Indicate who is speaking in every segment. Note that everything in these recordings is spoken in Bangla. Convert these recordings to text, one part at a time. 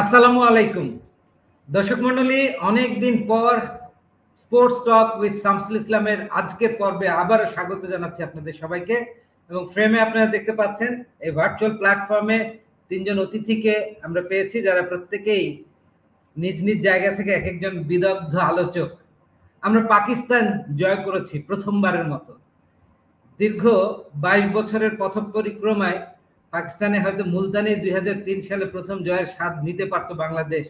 Speaker 1: আসসালামু আলাইকুম দর্শক মণ্ডলী, অনেকদিন পর স্পোর্টস টক উইথ শামসুল ইসলামের আজকের পর্বে আবার স্বাগত জানাচ্ছি আপনাদের সবাইকে। এবং ফ্রেমে আপনারা দেখতে পাচ্ছেন এই ভার্চুয়াল প্ল্যাটফর্মে তিনজন অতিথিকে আমরা পেয়েছি, যারা প্রত্যেকেই নিজ নিজ জায়গা থেকে এক একজন বিদগ্ধ আলোচক। আমরা পাকিস্তান জয় করেছি প্রথমবারের মতো। দীর্ঘ 22 বছরের পথ পরিক্রমায় পাকিস্তানে হয়তো মুলতানে 2003 সালে প্রথম জয়ের স্বাদ নিতে পারত বাংলাদেশ,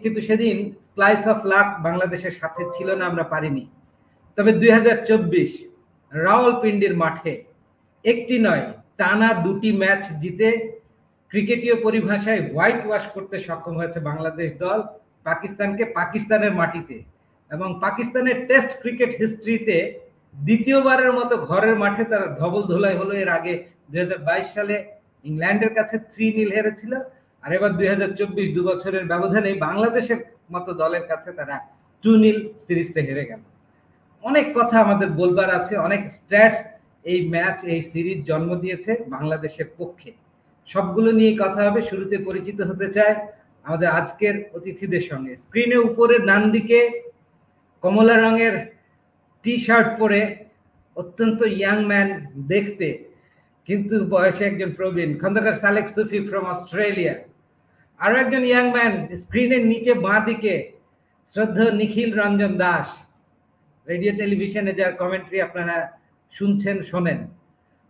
Speaker 1: কিন্তু সেদিন স্লাইস অফ লাক বাংলাদেশের সাথে ছিল না, আমরা পারিনি। তবে 2024 রাওয়ালপিন্ডির মাঠে একটি নয়, টানা দুটি ম্যাচ জিতে ক্রিকেটীয় পরিভাষায় হোয়াইট ওয়াশ করতে সক্ষম হয়েছে বাংলাদেশ দল পাকিস্তানকে পাকিস্তানের মাটিতে। এবং পাকিস্তানের টেস্ট ক্রিকেট হিস্ট্রিতে দ্বিতীয়বারের মতো ঘরের মাঠে তার ধবল ধোলাই হলো। এর আগে 2022 সালে ইংল্যান্ডের কাছে 3-0 হেরেছিল, আর এবার 2024 দু বছরের ব্যবধানে বাংলাদেশের মতো দলের কাছে তারা 2-0 সিরিজটা হেরে গেল। অনেক কথা আমাদের বলবার আছে, অনেক স্ট্যাটস এই ম্যাচ এই সিরিজ জন্ম দিয়েছে বাংলাদেশের পক্ষে। সবগুলো নিয়ে কথা হবে। শুরুতে পরিচিত হতে চাই আমাদের আজকের অতিথিদের সঙ্গে। স্ক্রিনে উপরে ডান দিকে কমলা রঙের টি শার্ট পরে অত্যন্ত ইয়াং ম্যান দেখতে, কিন্তু বয়সে একজন প্রবীণ, খন্দকার সালেক সুফি ফ্রম অস্ট্রেলিয়া। আরো একজন ইয়াং ম্যান স্ক্রিনের নিচে বাঁ দিকে শ্রদ্ধেয় নিখিল রঞ্জন দাস, রেডিও টেলিভিশনে যার কমেন্ট্রি আপনারা শুনছেন শোনেন।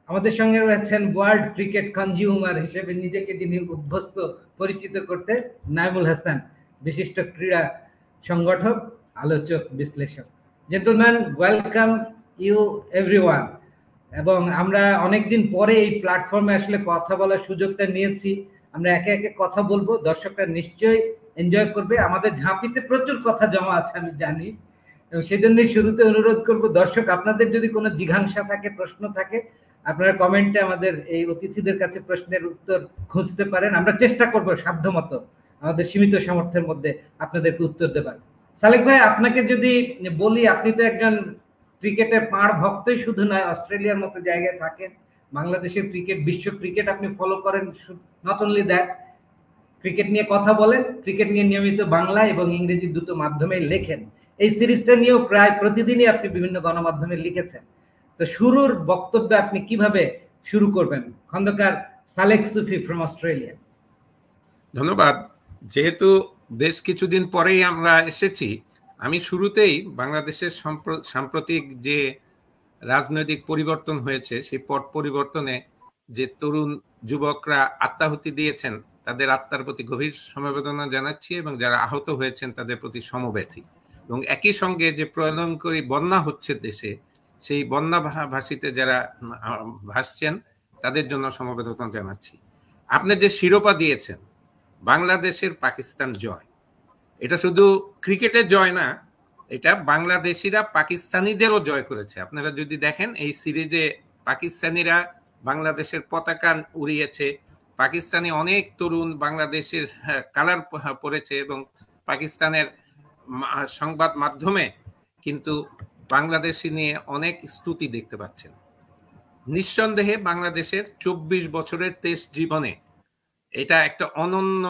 Speaker 1: আমাদের সঙ্গে রয়েছেন ওয়ার্ল্ড ক্রিকেট কনজিউমার হিসেবে নিজেকে যিনি অভ্যস্ত পরিচিত করতে, নাইমুল হাসান, বিশিষ্ট ক্রীড়া সংগঠক, আলোচক, বিশ্লেষক। Gentleman, welcome you everyone. এবং আমরা অনেকদিন পরে এই প্ল্যাটফর্মে আসলে কথা বলার সুযোগটা নিয়েছি। আমরা একে একে কথা বলবো, দর্শকরা নিশ্চয়ই এনজয় করবে। আমাদের ঝাঁপিতে প্রচুর কথা জমা আছে আমি জানি, এবং সেজন্যই শুরুতে অনুরোধ করব, দর্শক আপনাদের যদি কোনো জিজ্ঞাসা থাকে, প্রশ্ন থাকে, আপনারা কমেন্টে আমাদের এই অতিথিদের কাছে প্রশ্নের উত্তর খুঁজতে পারেন। আমরা চেষ্টা করব সাধ্যমতো আমাদের সীমিত সামর্থ্যের মধ্যে আপনাদেরকে উত্তর দেবার। সালেক ভাই, আপনাকে যদি বলি, আপনি তো একজন ক্রিকেটের পাড় ভক্তই শুধু নয়, অস্ট্রেলিয়ার মতো জায়গায় থাকেন, বাংলাদেশের ক্রিকেট, বিশ্ব ক্রিকেট আপনি ফলো করেন। নট অনলি দ্যাট, ক্রিকেট নিয়ে কথা বলেন, ক্রিকেট নিয়ে নিয়মিত বাংলা এবং ইংরেজি দুটো মাধ্যমে লেখেন। এই সিরিজটা নিয়েও প্রায় প্রতিদিনই আপনি বিভিন্ন গণমাধ্যমে লিখেছেন। তো শুরুর বক্তব্য আপনি কিভাবে শুরু করবেন, খন্দকার সালেক সুফি ফ্রম অস্ট্রেলিয়া?
Speaker 2: ধন্যবাদ। যেহেতু বেশ কিছুদিন পরেই আমরা এসেছি, আমি শুরুতেই বাংলাদেশের সাম্প্রতিক যে রাজনৈতিক পরিবর্তন হয়েছে, সেই পট পরিবর্তনে যে তরুণ যুবকরা আত্মাহুতি দিয়েছেন, তাদের আত্মার প্রতি গভীর সমবেদনা জানাচ্ছি, এবং যারা আহত হয়েছেন তাদের প্রতি সমব্যথী। এবং একই সঙ্গে যে প্রলয়ঙ্করী বন্যা হচ্ছে দেশে, সেই বন্যা ভাসিতে যারা ভাসছেন তাদের জন্য সমবেদনা জানাচ্ছি। আপনি যে শিরোপা দিয়েছেন, বাংলাদেশের পাকিস্তান জয়, এটা শুধু ক্রিকেটের জয় না, এটা বাংলাদেশিরা পাকিস্তানিদেরও জয় করেছে। আপনারা যদি দেখেন, এই সিরিজে পাকিস্তানিরা বাংলাদেশের পতাকা উড়িয়েছে, পাকিস্তানি অনেক তরুণ বাংলাদেশের কালার পরেছে, এবং পাকিস্তানের সংবাদ মাধ্যমে কিন্তু বাংলাদেশি নিয়ে অনেক স্তুতি দেখতে পাচ্ছেন। নিঃসন্দেহে বাংলাদেশের 24 বছরের টেস্ট জীবনে এটা একটা অনন্য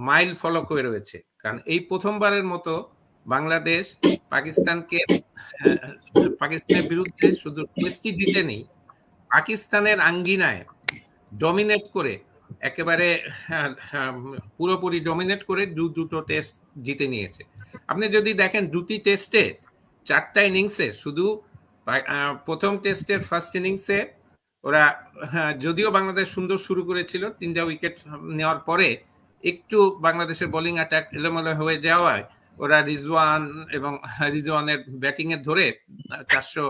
Speaker 2: মাইল ফলক হয়ে রয়েছে। কারণ এই প্রথমবারের মতো বাংলাদেশ পাকিস্তানের বিরুদ্ধে শুধু টেস্টই জিতে নেই, পাকিস্তানের আঙ্গিনায় ডমিনেট করে, একেবারে পুরোপুরি ডমিনেট করে দুটো টেস্ট জিতে নিয়েছে। আপনি যদি দেখেন, দুটি টেস্টে 4টা ইনিংসে, শুধু প্রথম টেস্টের ফার্স্ট ইনিংসে ওরা, যদিও বাংলাদেশ সুন্দর শুরু করেছিল, 3টা উইকেট নেওয়ার পরে একটু বাংলাদেশের বোলিং অ্যাটাক এলোমেলো হয়ে যাওয়ায় ওরা রিজওয়ানের ব্যাটিং এর ধরে 400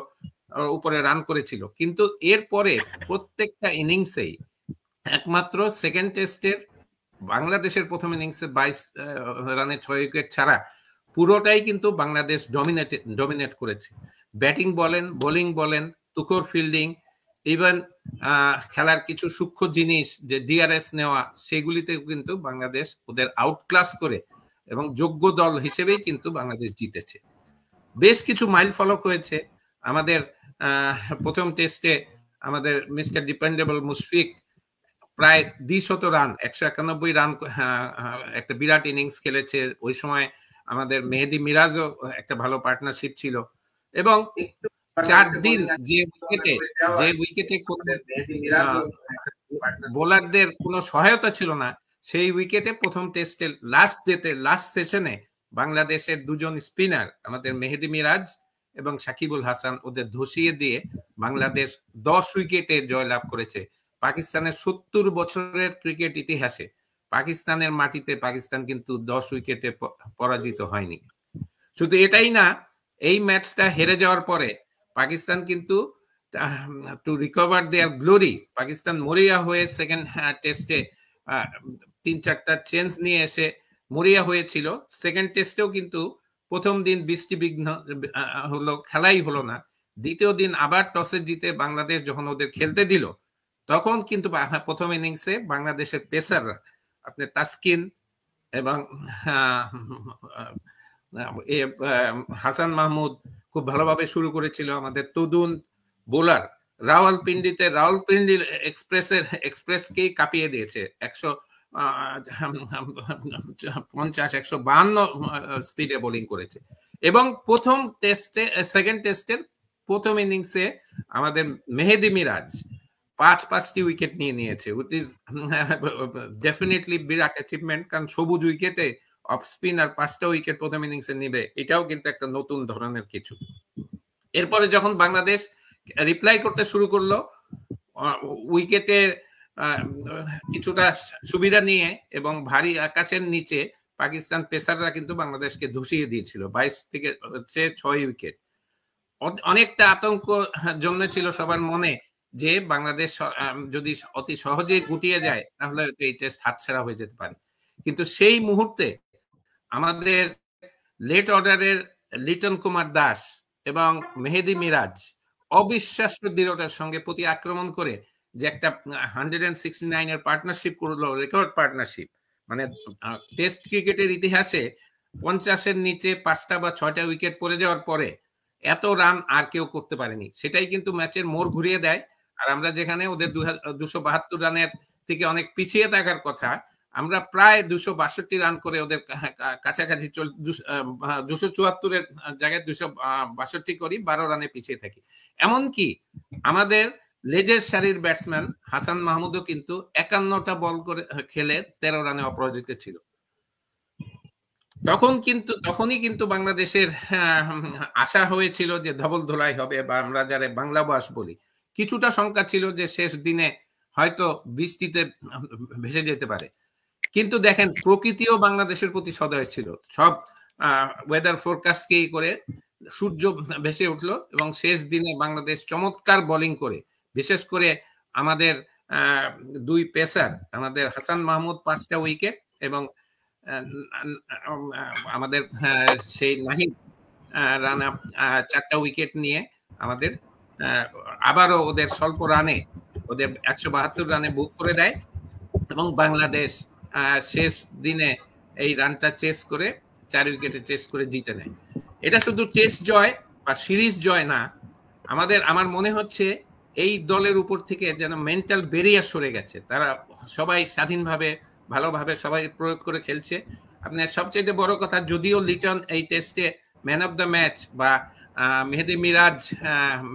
Speaker 2: উপরে রান করেছিল। কিন্তু এরপরে প্রত্যেকটা ইনিংসেই, একমাত্র সেকেন্ড টেস্টের বাংলাদেশের প্রথম ইনিংসে 22 রানে 6 উইকেট ছাড়া পুরোটাই কিন্তু বাংলাদেশ ডমিনেট করেছে। ব্যাটিং বলেন, বোলিং বলেন, তুখোর ফিল্ডিং, ইভেন খেলার কিছু সূক্ষ্ম জিনিস, যে ডিআরএস নেওয়া, সেগুলিতে কিন্তু বাংলাদেশ ওদের আউটক্লাস করে, এবং যোগ্য দল হিসেবেই কিন্তু বাংলাদেশ জিতেছে। বেশ কিছু মাইল ফলক হয়েছে। আমাদের প্রথম টেস্টে আমাদের মিস্টার ডিপেন্ডেবল মুশফিক প্রায় 200 রান 191 রান একটা বিরাট ইনিংস খেলেছে। ওই সময় আমাদের মেহেদী মিরাজও একটা ভালো পার্টনারশিপ ছিল এবং 4 দিন যে উইকেটে বোলারদের কোনো সহায়তা ছিল না, সেই উইকেটে প্রথম টেস্টের লাস্ট সেশনে বাংলাদেশের দুজন স্পিনার আমাদের মেহেদী মিরাজ এবং সাকিবুল হাসান ওদের ধসিয়ে দিয়ে বাংলাদেশ 10 উইকেটে জয়লাভ করেছে। পাকিস্তানের 70 বছরের ক্রিকেট ইতিহাসে পাকিস্তানের মাটিতে পাকিস্তান কিন্তু 10 উইকেটে পরাজিত হয়নি। শুধু এটাই না, এই ম্যাচটা হেরে যাওয়ার পরে পাকিস্তান কিন্তু to recover their glory, Pakistan মরিয়া হয়ে সেকেন্ড টেস্টে 3-4টা চেঞ্জ নিয়ে এসে মরিয়া হয়েছিল। সেকেন্ড টেস্টেও কিন্তু প্রথম দিন বৃষ্টি বিঘ্ন হলো, খেলাই হলো না। দ্বিতীয় দিন আবার টসে জিতে বাংলাদেশ যখন ওদের খেলতে দিল, তখন কিন্তু প্রথম ইনিংসে বাংলাদেশের পেসাররা আপনার তাসকিন এবং হাসান মাহমুদ খুব ভালোভাবে শুরু করেছিল। আমাদের তদুন বোলার রাওয়ালপিন্ডি এক্সপ্রেসকেই কাঁপিয়ে দিয়েছে, 150-152 স্পিডে বোলিং করেছে। এবং সেকেন্ড টেস্টের প্রথম ইনিংসে আমাদের মেহেদী মিরাজ 5টি উইকেট নিয়েছে, which is definitely Virat achievement. কারণ সবুজ উইকেটে অফ স্পিনার 5টা উইকেট প্রথম ইনিংসে নিবে, এটাও কিন্তু একটা নতুন ধরনের কিছু। এরপরে যখন বাংলাদেশ রিপ্লাই করতে শুরু করলো, উইকেটের কিছুটা সুবিধা নিয়ে এবং ভারী আকাশের নিচে পাকিস্তান পেসাররা কিন্তু বাংলাদেশকে ধসিয়ে দিয়েছিল 22 থেকে 6 উইকেট। অনেকটা আতঙ্ক জন্মেছিল সবার মনে যে বাংলাদেশ যদি অতি সহজে গুটিয়ে যায় তাহলে এই টেস্ট হাতছাড়া হয়ে যেতে পারে। কিন্তু সেই মুহূর্তে আমাদের লেট অর্ডারের লিটন কুমার দাস এবং মেহেদী মিরাজ অবিশ্বাস্য দৃঢ়তার সঙ্গে প্রতি আক্রমণ করে যে একটা 169 এর পার্টনারশিপ করলো, রেকর্ড পার্টনারশিপ। মানে টেস্ট ক্রিকেটের ইতিহাসে 50-এর নিচে 5টা বা 6টা উইকেট পড়ে যাওয়ার পরে এত রান আর কেউ করতে পারেনি। সেটাই কিন্তু ম্যাচের মোড় ঘুরিয়ে দেয়। আর আমরা যেখানে ওদের 272 রানের থেকে অনেক পিছিয়ে থাকার কথা, আমরা প্রায় 262 রান করে ওদের কাছাকাছি 274-এর জায়গায় 262 করি, 12 রানে পিছিয়ে থাকি। এমনকি আমাদের লেজের সারির ব্যাটসম্যান হাসান মাহমুদও কিন্তু 51টা বল করে খেলে 13 রানে অপরাজিত ছিল। তখনই কিন্তু বাংলাদেশের আশা হয়েছিল যে ধবল ধোলাই হবে, বা আমরা যারা বাংলা বাস বলি, কিছুটা শঙ্কা ছিল যে শেষ দিনে হয়তো বৃষ্টিতে ভেসে যেতে পারে। কিন্তু দেখেন, প্রকৃতিও বাংলাদেশের প্রতি সদয় ছিল। সব ওয়েদার ফোরকাস্টকে করে সূর্য ভেসে উঠলো এবং শেষ দিনে বাংলাদেশ চমৎকার বোলিং করে, বিশেষ করে আমাদের 2 পেসার, আমাদের হাসান মাহমুদ 5টা উইকেট এবং আমাদের সেই নাহিদ রানা 4টা উইকেট নিয়ে আমাদের আবারও ওদের স্বল্প রানে ওদের 172 রানে বুক করে দেয় এবং বাংলাদেশ শেষ দিনে এই রানটা চেস করে 4 উইকেটে চেস করে জিতে নেয়। এটা শুধু টেস্ট জয় বা সিরিজ জয় না, আমার মনে হচ্ছে এই দলের উপর থেকে যেন মেন্টাল ব্যারিয়ার সরে গেছে। তারা সবাই স্বাধীনভাবে ভালোভাবে সবাই প্রয়োগ করে খেলছে। আপনার সবচেয়ে বড় কথা, যদিও লিটন এই টেস্টে ম্যান অফ দ্য ম্যাচ বা Mehedi Miraz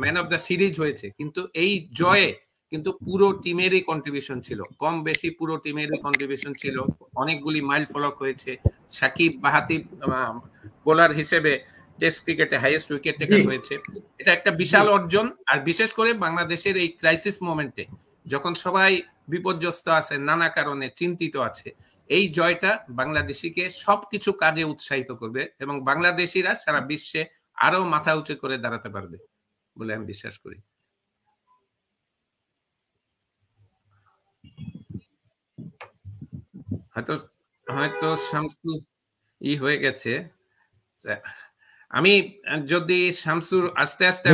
Speaker 2: man of the series হয়েছে, কিন্তু এই জয়ে কিন্তু পুরো টিমেরই কন্ট্রিবিউশন ছিল, কম বেশি পুরো টিমেরই কন্ট্রিবিউশন ছিল। অনেকগুলি মাইল ফলক হয়েছে। সাকিব বাহাতি বোলার হিসেবে টেস্ট ক্রিকেটে হাইয়েস্ট উইকেট টেকার হয়েছে। এটা একটা বিশাল অর্জন। আর বিশেষ করে বাংলাদেশের এই ক্রাইসিস মোমেন্টে যখন সবাই বিপর্যস্ত আছে, নানা কারণে চিন্তিত আছে, এই জয়টা বাংলাদেশিকে সবকিছু কাজে উৎসাহিত করবে এবং বাংলাদেশিরা সারা বিশ্বে আরো মাথা উঁচু করে দাঁড়াতে পারবে বলে আমি বিশ্বাস করি। হয়তো শামসু হয়ে গেছে। আমি যদি শামসুর আস্তে আস্তে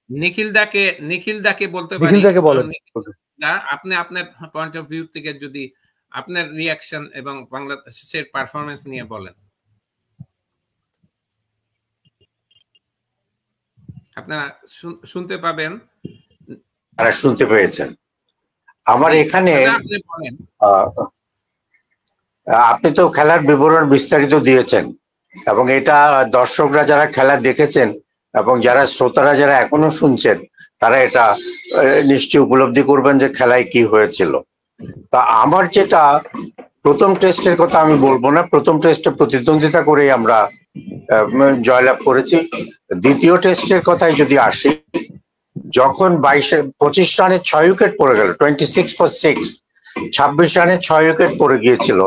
Speaker 2: নিখিল দাকে বলতে পারি, আপনি আপনার পয়েন্ট অফ ভিউ থেকে যদি আপনার রিয়াকশন এবং বাংলাদেশের পারফরমেন্স নিয়ে বলেন। আপনারা শুনতে পাবেন,
Speaker 3: শুনতে পেয়েছেন? আমার এখানে
Speaker 2: আপনি বলেন।
Speaker 3: আপনি তো খেলার বিবরণ বিস্তারিত দিয়েছেন এবং এটা দর্শকরা যারা খেলা দেখেছেন এবং যারা শ্রোতারা যারা এখনো শুনছেন তারা এটা নিশ্চয়ই উপলব্ধি করবেন যে খেলায় কি হয়েছিল। তা আমার যেটা প্রথম টেস্টের কথা আমি বলবো না, প্রথম টেস্টে প্রতিদ্বন্দ্বিতা করেই আমরা জয়লাভ করেছি। দ্বিতীয় টেস্টের কথায় যদি আসি, যখন 25 রানে 6 উইকেট পড়ে গেল, 26 for 6, 26 রানে 6 উইকেট পড়ে গিয়েছিল,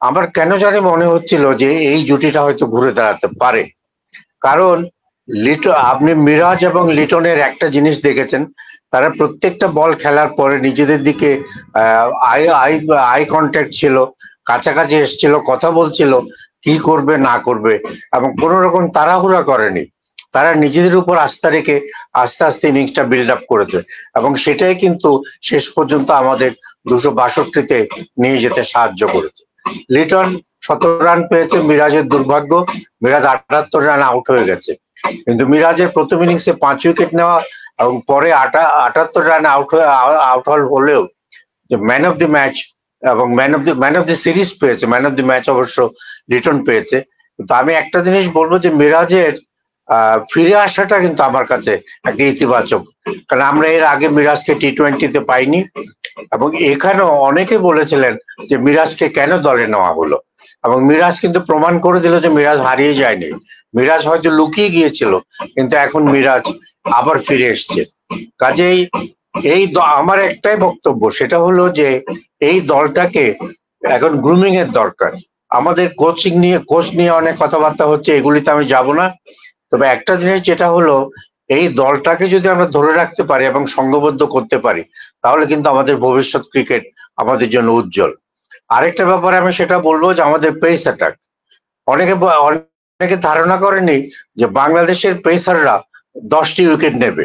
Speaker 3: আমার কেন জানি মনে হচ্ছিল যে এই জুটিটা হয়তো ঘুরে দাঁড়াতে পারে। কারণ আপনি মিরাজ এবং লিটনের একটা জিনিস দেখেছেন, তারা প্রত্যেকটা বল খেলার পরে নিজেদের দিকে আই কন্ট্যাক্ট ছিল, কাছাকাছি এসছিল, কথা বলছিল কি করবে না করবে, এবং কোন রকম তাড়াহুড়া করেনি। তারা নিজেদের উপর আস্থা রেখে আস্তে আস্তে ইনিংসটা বিল্ড আপ করেছে এবং সেটাই কিন্তু শেষ পর্যন্ত আমাদের 262-তে নিয়ে যেতে সাহায্য করেছে। লিটন 17 রান পেয়েছে, মিরাজের দুর্ভাগ্য, মিরাজ 78 রান আউট হয়ে গেছে। কিন্তু মিরাজের প্রথম ইনিংসে 5 উইকেট নেওয়া এবং পরে 78 রানে আউট হলেও যে ম্যান অফ দি ম্যাচ এবং ম্যান অফ দি সিরিজ পেয়েছে, ম্যান অফ দি ম্যাচ অবশ্য লিটন পেয়েছে। কিন্তু আমি একটা জিনিস বলবো যে মিরাজের ফিরে আসাটা কিন্তু আমার কাছে একটা ইতিবাচক, কারণ আমরা এর আগে মিরাজকে টি-20-তে পাইনি এবং এখানেও অনেকে বলেছিলেন যে মিরাজকে কেন দলে নেওয়া হলো, এবং মিরাজ কিন্তু প্রমাণ করে দিল যে মিরাজ হারিয়ে যায়নি, মিরাজ হয়তো লুকিয়ে গিয়েছিল কিন্তু এখন মিরাজ আবার ফিরে এসছে। কাজেই আমার একটাই বক্তব্য, সেটা হলো যে এই দলটাকে এখন গ্রুমিং এর দরকার। আমাদের কোচ নিয়ে অনেক কথাবার্তা হচ্ছে, এগুলিতে আমি যাব না। তবে একটা জিনিস যেটা হলো, এই দলটাকে যদি আমরা ধরে রাখতে পারি এবং সংঘবদ্ধ করতে পারি তাহলে কিন্তু আমাদের ভবিষ্যৎ ক্রিকেট আমাদের জন্য উজ্জ্বল। আরেকটা ব্যাপারে আমি সেটা বলবো যে আমাদের পেস অ্যাটাক, অনেকে ধারণা করেনি যে বাংলাদেশের পেসাররা 10টি উইকেট নেবে।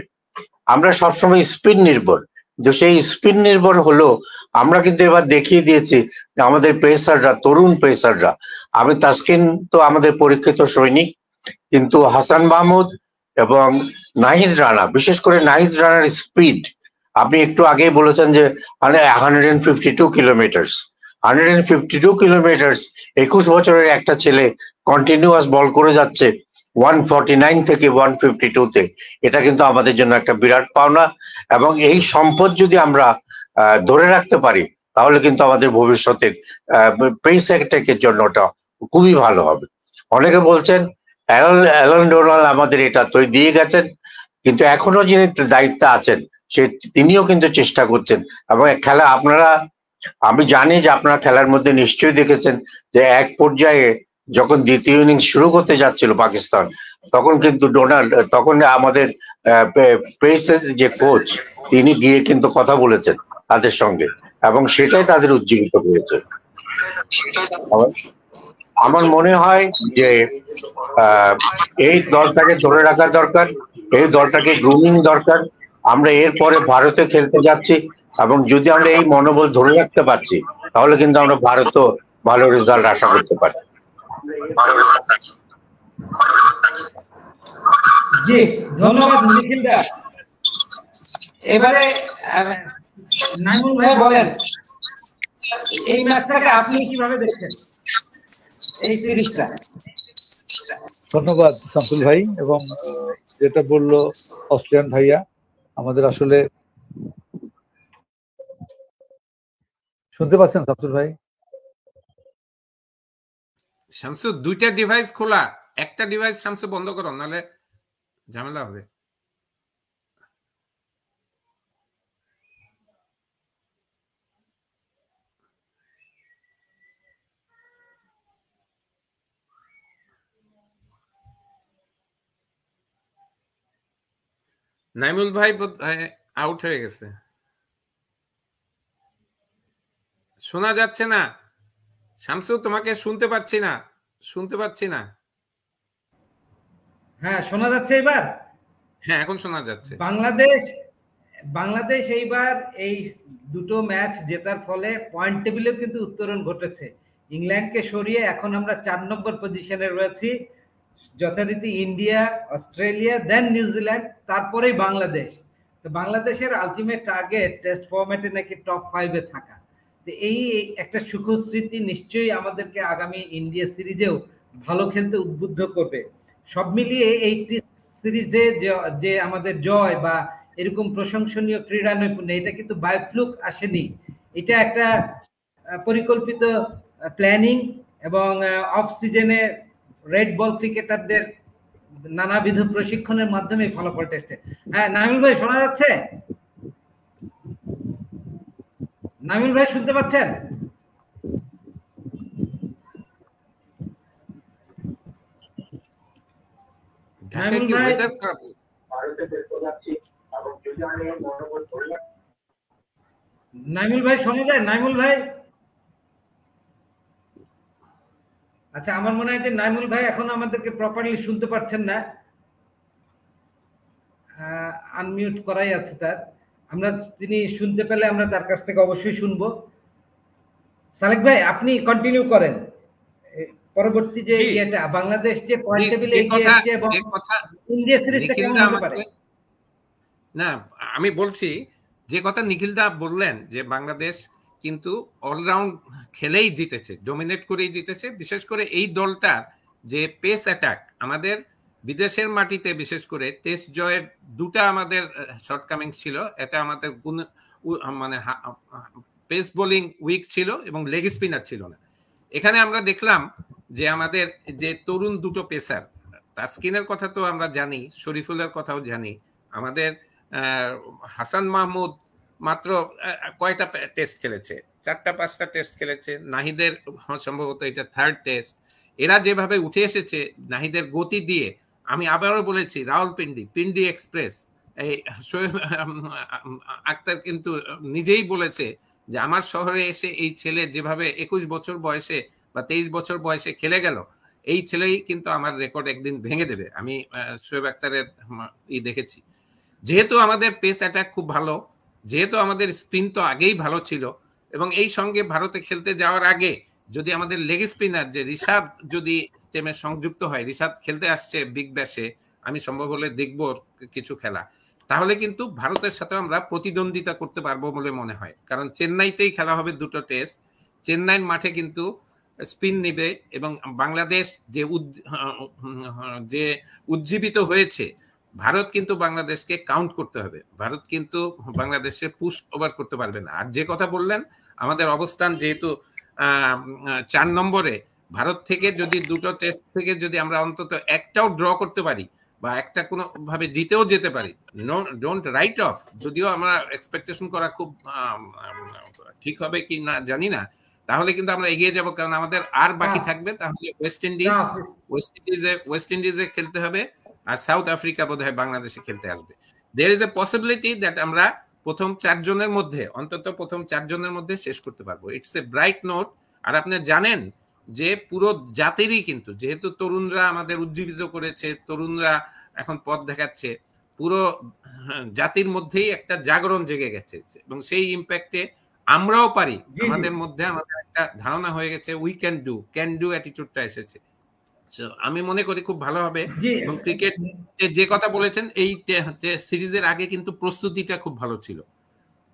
Speaker 3: আমরা সবসময় স্পিন নির্ভর, কিন্তু সেই স্পিন নির্ভর হলো আমরা কিন্তু এবার দেখিয়ে দিয়েছি যে আমাদের পেসাররা, তরুণ পেসাররা, আমি তাসকিন তো আমাদের পরীক্ষিত সৈনিক, কিন্তু হাসান মাহমুদ এবং নাহিদ রানা, বিশেষ করে নাহিদ রানার স্পিড, আপনি একটু আগেই বলেছেন যে 152 কিলোমিটার, 152 কিলোমিটার 21 বছরের একটা ছেলে কন্টিনিউয়াস বল করে যাচ্ছে 149 থেকে 152-তে, এটা কিন্তু আমাদের জন্য একটা বিরাট পাওনা। এবং এই সম্পদ যদি আমরা ধরে রাখতে পারি তাহলে কিন্তু আমাদের ভবিষ্যতের পেস অ্যাটাকের জন্য ওটা খুবই ভালো হবে। অনেকে বলছেন অ্যালান ডোনাল্ড আমাদের এটা তো দিয়ে গেছেন, কিন্তু এখনো যিনি দায়িত্বে আছেন তিনিও কিন্তু চেষ্টা করছেন। এবং খেলা আমি জানি যে আপনারা খেলার মধ্যে নিশ্চয়ই দেখেছেন যে এক পর্যায়ে যখন দ্বিতীয় ইনিংস শুরু করতে যাচ্ছিল পাকিস্তান, তখন কিন্তু তখন আমাদের পেসের যে কোচ তিনি গিয়ে কিন্তু কথা বলেছেন তাদের সঙ্গে এবং সেটাই তাদের উজ্জীবিত করেছে। আমার মনে হয় যে এই দলটাকে ধরে রাখা দরকার, এই দলটাকে গ্রুমিং দরকার। আমরা এরপরে ভারতে খেলতে যাচ্ছি এবং যদি আমরা এই মনোবল ধরে রাখতে পারছি তাহলে কিন্তু আমরা ভারতও ভালো রেজাল্ট আশা করতে পারি।
Speaker 1: জি, ধন্যবাদ নিখিল দা। এবারে নাইমুল ভাই বলেন, এই ম্যাচটাকে আপনি কিভাবে দেখছেন, এই সিরিজটা?
Speaker 4: ধন্যবাদ শামসুল ভাই, এবং যেটা বললো অস্ট্রেলিয়ান ভাইয়া, আমাদের আসলে শুনতে পাচ্ছেন শামসুল ভাই?
Speaker 2: শামসু, দুইটা ডিভাইস খোলা, একটা ডিভাইস শামসু বন্ধ করো, নাহলে ঝামেলা হবে। নাইমুল ভাই আউট হয়ে গেছে, শোনা যাচ্ছে না। শামসু, তোমাকে শুনতে পাচ্ছি না, শুনতে পাচ্ছি না।
Speaker 1: হ্যাঁ, শোনা যাচ্ছে এবার?
Speaker 2: হ্যাঁ, এখন শোনা যাচ্ছে।
Speaker 1: বাংলাদেশ এইবার এই দুটো ম্যাচ জেতার ফলে পয়েন্ট টেবিলে কিন্তু উত্তরণ ঘটেছে। ইংল্যান্ডকে সরিয়ে এখন আমরা 4 নম্বর পজিশনে রয়েছি, যথারীতি ইন্ডিয়া, অস্ট্রেলিয়া, দেন নিউজিল্যান্ড, তারপরেই বাংলাদেশ। তো তো বাংলাদেশের আলটিমেট টার্গেট টেস্ট ফরম্যাটে নাকি টপ 5 এ থাকা। তো এই একটা সুখস্মৃতি নিশ্চয়ই আমাদেরকে আগামী ইন্ডিয়া সিরিজেও ভালো খেলতে উদ্বুদ্ধ করবে। সব মিলিয়ে এই সিরিজে যে আমাদের জয় বা এরকম প্রশংসনীয় ক্রীড়া নৈপুণ্য, এটা কিন্তু বাই ফ্লুক আসেনি। এটা একটা পরিকল্পিত প্ল্যানিং এবং অফ সিজনে রেড বল ক্রিকেটারদের নানাবিধ প্রশিক্ষণের মাধ্যমে ফলাফলটা এসেছে। হ্যাঁ নাইমুল ভাই শোনা যাচ্ছে? নাইমুল ভাই শুনতে পাচ্ছেন? নাইমুল ভাই নাইমুল ভাই শোনা যায়? নাইমুল ভাই, আচ্ছা আমার মনে হয় যে নাইমুল ভাই এখন আমাদেরকে প্রপারলি শুনতে পাচ্ছেন না, আনমিউট করাই আছে তার। আমরা তিনি শুনতে পেলে আমরা তার কাছ থেকে অবশ্যই শুনবো। সালেক ভাই আপনি কন্টিনিউ করেন পরবর্তী যে এটা বাংলাদেশ যে পয়েন্ট টেবিলে এগিয়ে আছে এবং ইন্ডিয়া সিরিজটা কেমন হতে পারে।
Speaker 2: না আমি বলছি যে কথা নিখিল দা বললেন যে বাংলাদেশ কিন্তু অলরাউন্ড খেলেই জিতেছে, ডমিনেট করেই জিতেছে। বিশেষ করে এই দলটার যে পেস অ্যাটাক, আমাদের বিদেশের মাটিতে বিশেষ করে টেস্ট জয়ের দুটা আমাদের শর্টকামিং ছিল। এটা আমাদের মানে পেস বোলিং উইক ছিল এবং লেগ স্পিনার ছিল না। এখানে আমরা দেখলাম যে আমাদের যে তরুণ দুটো পেসার, তাসকিনের কথা তো আমরা জানি, শরীফুলের কথাও জানি, আমাদের হাসান মাহমুদ মাত্র কয়টা টেস্ট খেলেছে, 4-5টা টেস্ট খেলেছে। নাহিদের সম্ভবত এটা 3rd টেস্ট। এরা যেভাবে উঠে এসেছে নাহিদের গতি দিয়ে, আমি আবারও বলেছি পিন্ডি এক্সপ্রেস, এই শোয়েব আক্তার কিন্তু নিজেই বলেছে যে আমার শহরে এসে এই ছেলে যেভাবে 21 বছর বয়সে বা 23 বছর বয়সে খেলে গেল, এই ছেলেই কিন্তু আমার রেকর্ড একদিন ভেঙে দেবে। আমি শোয়েব আক্তারের দেখেছি। যেহেতু আমাদের পেস অ্যাটাক খুব ভালো, যেহেতু আমাদের স্পিন তো আগেই ভালো ছিল, এবং এই সঙ্গে ভারতে খেলতে যাওয়ার আগে যদি আমাদের লেগ স্পিনার যে ঋষাদ যদি টিমে সংযুক্ত হয়, ঋষাদ খেলতে আসছে বিগ ব্যাশে, আমি সম্ভব হলে দেখব কিছু খেলা, তাহলে কিন্তু ভারতের সাথে আমরা প্রতিদ্বন্দ্বিতা করতে পারবো বলে মনে হয়। কারণ চেন্নাইতেই খেলা হবে দুটো টেস্ট, চেন্নাইয়ের মাঠে কিন্তু স্পিন নিবে, এবং বাংলাদেশ যে উজ্জীবিত হয়েছে, ভারত কিন্তু বাংলাদেশকে কাউন্ট করতে হবে। ভারত কিন্তু বাংলাদেশে পুশ ওভার করতে পারবে না। আর যে কথা বললেন, আমাদের অবস্থান যেহেতু 4 নম্বরে, ভারত থেকে যদি দুটো টেস্ট থেকে যদি আমরা অন্তত একটাও ড্র করতে পারি বা একটা কোনো ভাবে জিতেও যেতে পারি, ডোন্ট রাইট অফ, যদিও আমরা এক্সপেকটেশন করা খুব ঠিক হবে কি না জানি না, তাহলে কিন্তু আমরা এগিয়ে যাব। কারণ আমাদের আর বাকি থাকবে তাহলে ওয়েস্ট ইন্ডিজে খেলতে হবে, আর সাউথ আফ্রিকা বোধহয় বাংলাদেশে খেলতে আসবে। There is a possibility that আমরা প্রথম 4 জনের মধ্যে, অন্তত প্রথম 4 জনের মধ্যে শেষ করতে পারবো। It's a bright note. আর আপনি জানেন যে পুরো জাতিরই কিন্তু, যেহেতু তরুণরা আমাদের উজ্জীবিত করেছে, তরুণরা এখন পথ দেখাচ্ছে, পুরো জাতির মধ্যেই একটা জাগরণ জেগে গেছে, এবং সেই ইম্প্যাক্টে আমরাও পারি। আমাদের মধ্যে আমাদের একটা ধারণা হয়ে গেছে, উই ক্যান ডু অ্যাটিটিউডটা এসেছে। আমি মনে করি খুব ভালো হবে। এবং ক্রিকেট যে কথা বলেছেন, এই সিরিজের আগে কিন্তু প্রস্তুতিটা খুব ভালো ছিল।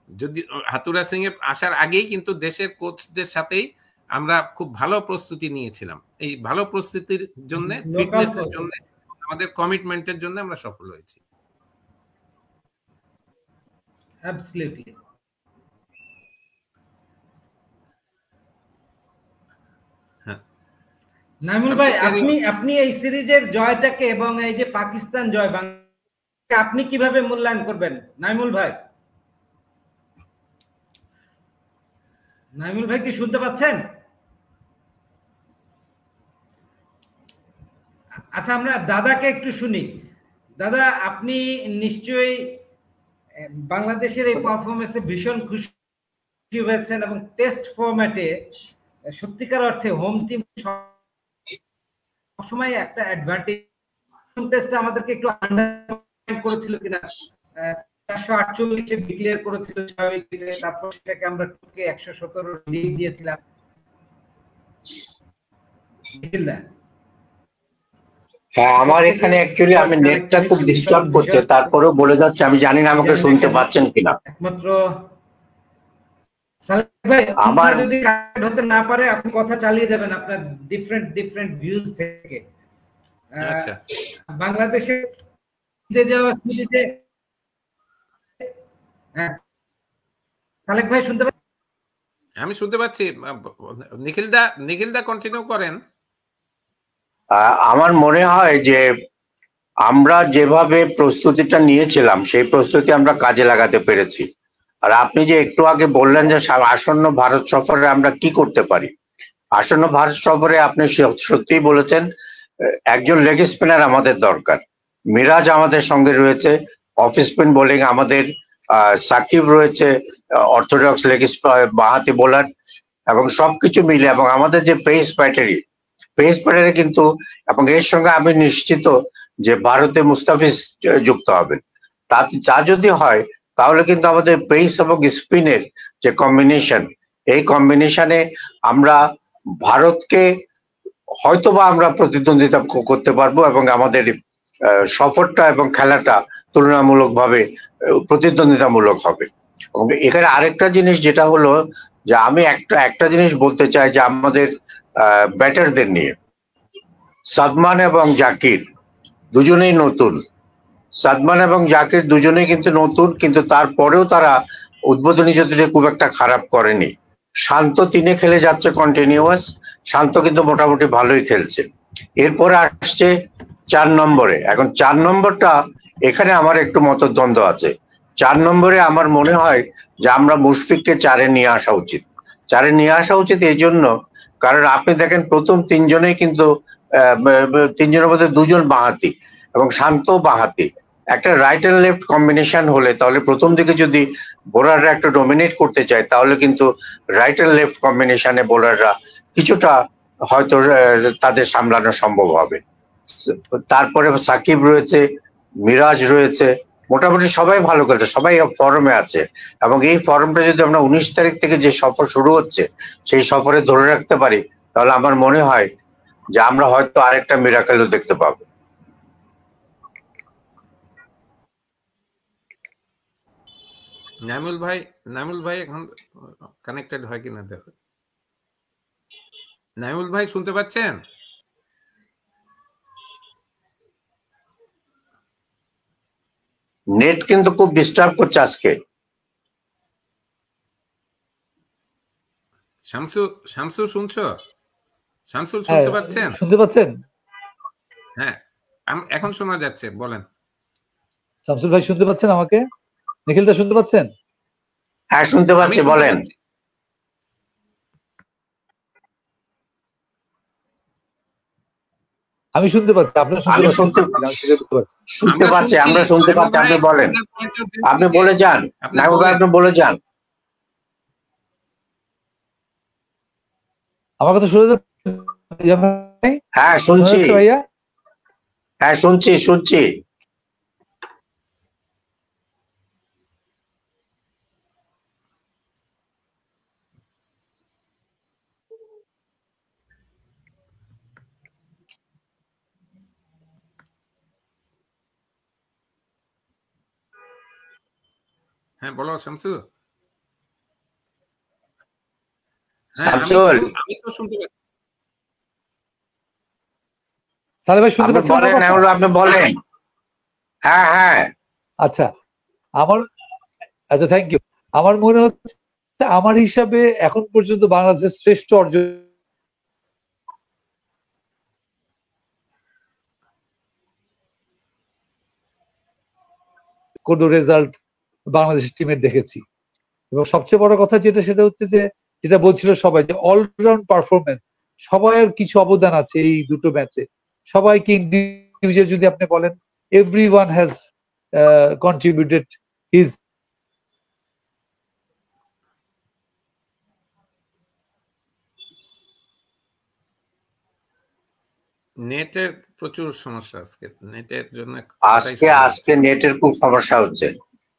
Speaker 2: যদি হাতুরা সিং এর আসার আগেই কিন্তু দেশের কোচদের সাথেই আমরা খুব ভালো প্রস্তুতি নিয়েছিলাম। এই ভালো প্রস্তুতির জন্য, ফিটনেসের জন্য, আমাদের কমিটমেন্টের জন্য আমরা সফল হয়েছি।
Speaker 1: অ্যাবসলিউটলি। নাইমুল ভাই, আপনি এই সিরিজের জয়টাকে এবং এই যে পাকিস্তান জয়, আপনি কিভাবে মূল্যায়ন করবেন নাইমুল ভাই? নাইমুল ভাই কি শুনতে পাচ্ছেন? আচ্ছা, আমরা দাদাকে একটু শুনি। দাদা, আপনি নিশ্চয়ই বাংলাদেশের এই পারফরমেন্সে ভীষণ খুশি হয়েছেন, এবং টেস্ট ফরম্যাটে সত্যিকার অর্থে হোম টিম সবসময় একটা অ্যাডভান্টেজ। টেস্টে আমাদেরকে একটু আন্ডারমাইন করেছিল কিনা, 448 ডিক্লেয়ার করেছিল 6 উইকেটে, তারপর সেটাকে আমরা 117 লিড দিয়েছিলাম।
Speaker 3: হ্যাঁ, আমার এখানে অ্যাকচুয়ালি আমি নেটটা খুব ডিস্টার্ব করছে, তারপরেও বলে যাচ্ছে, আমি জানি না আমাকে শুনতে পাচ্ছেন কিনা।
Speaker 1: একমাত্র আমার যদি কানেক্ট হতে না পারে আপনি কথা চালিয়ে যাবেন আপনার ডিফারেন্ট ভিউজ থেকে।
Speaker 2: আচ্ছা,
Speaker 1: বাংলাদেশে যাওয়া স্মৃতিতে সালেক ভাই শুনতে পাচ্ছেন?
Speaker 2: আমি শুনতে পাচ্ছি। নিখিলদা কন্টিনিউ করেন।
Speaker 3: আমার মনে হয় যে আমরা যেভাবে প্রস্তুতিটা নিয়েছিলাম সেই প্রস্তুতি আমরা কাজে লাগাতে পেরেছি। আর আপনি যে একটু আগে বললেন যে আসন্ন ভারত সফরে আমরা কি করতে পারি, আসন্ন ভারত সফরে আপনি সত্যিই বলেছেন, একজন লেগ স্পিনার আমাদের দরকার। মিরাজ আমাদের সঙ্গে রয়েছে, অফ স্পিন বোলিং আমাদের সাকিব রয়েছে, অর্থোডক্স লেগ বাঁহাতি বোলার, এবং সবকিছু মিলে, এবং আমাদের যে পেস ব্যাটারি কিন্তু, এবং এর সঙ্গে আমি নিশ্চিত যে ভারতে মুস্তাফিজ যুক্ত হবেন। তা যদি হয় তাহলে কিন্তু আমাদের পেস এবং স্পিনের যে কম্বিনেশন, এই কম্বিনেশনে আমরা ভারতকে হয়তোবা আমরা প্রতিদ্বন্দ্বিতা করতে পারবো, এবং আমাদের সফরটা এবং খেলাটা তুলনামূলকভাবে প্রতিদ্বন্দ্বিতামূলক হবে। এবং এখানে আরেকটা জিনিস যেটা হলো যে আমি একটা জিনিস বলতে চাই যে আমাদের ব্যাটারদের নিয়ে, সাদমান এবং জাকির দুজনেই নতুন। সাদমান এবং জাকির দুজনেই কিন্তু নতুন, কিন্তু তারপরেও তারা উদ্বোধনী জুটিতে খুব একটা খারাপ করেনি। শান্ত 3 খেলে যাচ্ছে কন্টিনিউয়াস, শান্ত কিন্তু মোটামুটি ভালোই খেলছে। এরপরে আসছে 4 নম্বরে। এখন 4 নম্বরটা এখানে আমার একটু মতদ্বন্দ্ব আছে। 4 নম্বরে আমার মনে হয় যে আমরা মুশফিককে 4-এ নিয়ে আসা উচিত। 4-এ নিয়ে আসা উচিত এই জন্য, কারণ আপনি দেখেন প্রথম 3 জনেই কিন্তু 3 জনের মধ্যে 2 জন বাঁহাতি এবং শান্ত বাঁহাতি। একটা রাইট এন্ড লেফট কম্বিনেশন হলে, তাহলে প্রথম দিকে যদি বোলাররা একটা ডমিনেট করতে চায়, তাহলে কিন্তু রাইট এন্ড লেফট কম্বিনেশনে বোলাররা কিছুটা হয়তো তাদের সামলানো সম্ভব হবে। তারপরে সাকিব রয়েছে, মিরাজ রয়েছে, মোটামুটি সবাই ভালো খেলছে, সবাই ফর্মে আছে, এবং এই ফর্মটা যদি আমরা 19 তারিখ থেকে যে সফর শুরু হচ্ছে সেই সফরে ধরে রাখতে পারি, তাহলে আমার মনে হয় যে আমরা হয়তো আরেকটা মিরাকেলও দেখতে পাবো।
Speaker 2: নাইমুল ভাই এখন কানেক্টেড হয় কিনা দেখো। নাইমুল ভাই শুনতে পাচ্ছেন?
Speaker 3: নেট কিন্তু খুব ডিস্টার্ব করছে আজকে।
Speaker 2: শামসু শুনছো? শামসুল শুনতে পাচ্ছেন?
Speaker 4: শুনতে পাচ্ছেন?
Speaker 2: হ্যাঁ, এখন শোনা যাচ্ছে, বলেন।
Speaker 4: শামসুল ভাই শুনতে পাচ্ছেন আমাকে? নিখিলদা শুনতে পাচ্ছেন?
Speaker 3: হ্যাঁ, শুনতে পাচ্ছি, বলেন।
Speaker 4: আমি শুনতে পাচ্ছি, আপনারা শুনতে
Speaker 3: পাচ্ছি, আমরা শুনতে পাচ্ছি। আপনি বলেন, আপনি বলে যান, নাইমুল ভাই আপনি বলে যান।
Speaker 4: আমার কথা শুনে যাচ্ছে?
Speaker 3: হ্যাঁ শুনছি
Speaker 4: ভাইয়া,
Speaker 3: হ্যাঁ শুনছি।
Speaker 2: হ্যাঁ বলো শামসু।
Speaker 3: শামসুল,
Speaker 2: আমি তো শুনতে পাচ্ছি।
Speaker 4: তাহলে ভাই শুনতে পাচ্ছেন?
Speaker 3: বলেন নাইমুল, আপনি বলেন। হ্যাঁ
Speaker 4: আচ্ছা, থ্যাংক ইউ। আমার মনে হচ্ছে আমার হিসাবে এখন পর্যন্ত বাংলাদেশের শ্রেষ্ঠ অর্জন কোন রেজাল্ট বাংলাদেশের টিমের দেখেছি। এবং সবচেয়ে বড় কথা সেটা হচ্ছে যে, যেটা বলছিল সবাই, যে অলরাউন্ড পারফরমেন্স, সবাইয়ের কিছু অবদান আছে এই দুটো ম্যাচে। সবাইকে ইন্ডিভিজুয়াল যদি আপনি বলেন, এভরিওয়ান হ্যাজ কন্ট্রিবিউটেড হিজ।
Speaker 2: নেটের প্রচুর সমস্যা আজকে, নেটের জন্য
Speaker 3: আজকে নেটের খুব সমস্যা হচ্ছে।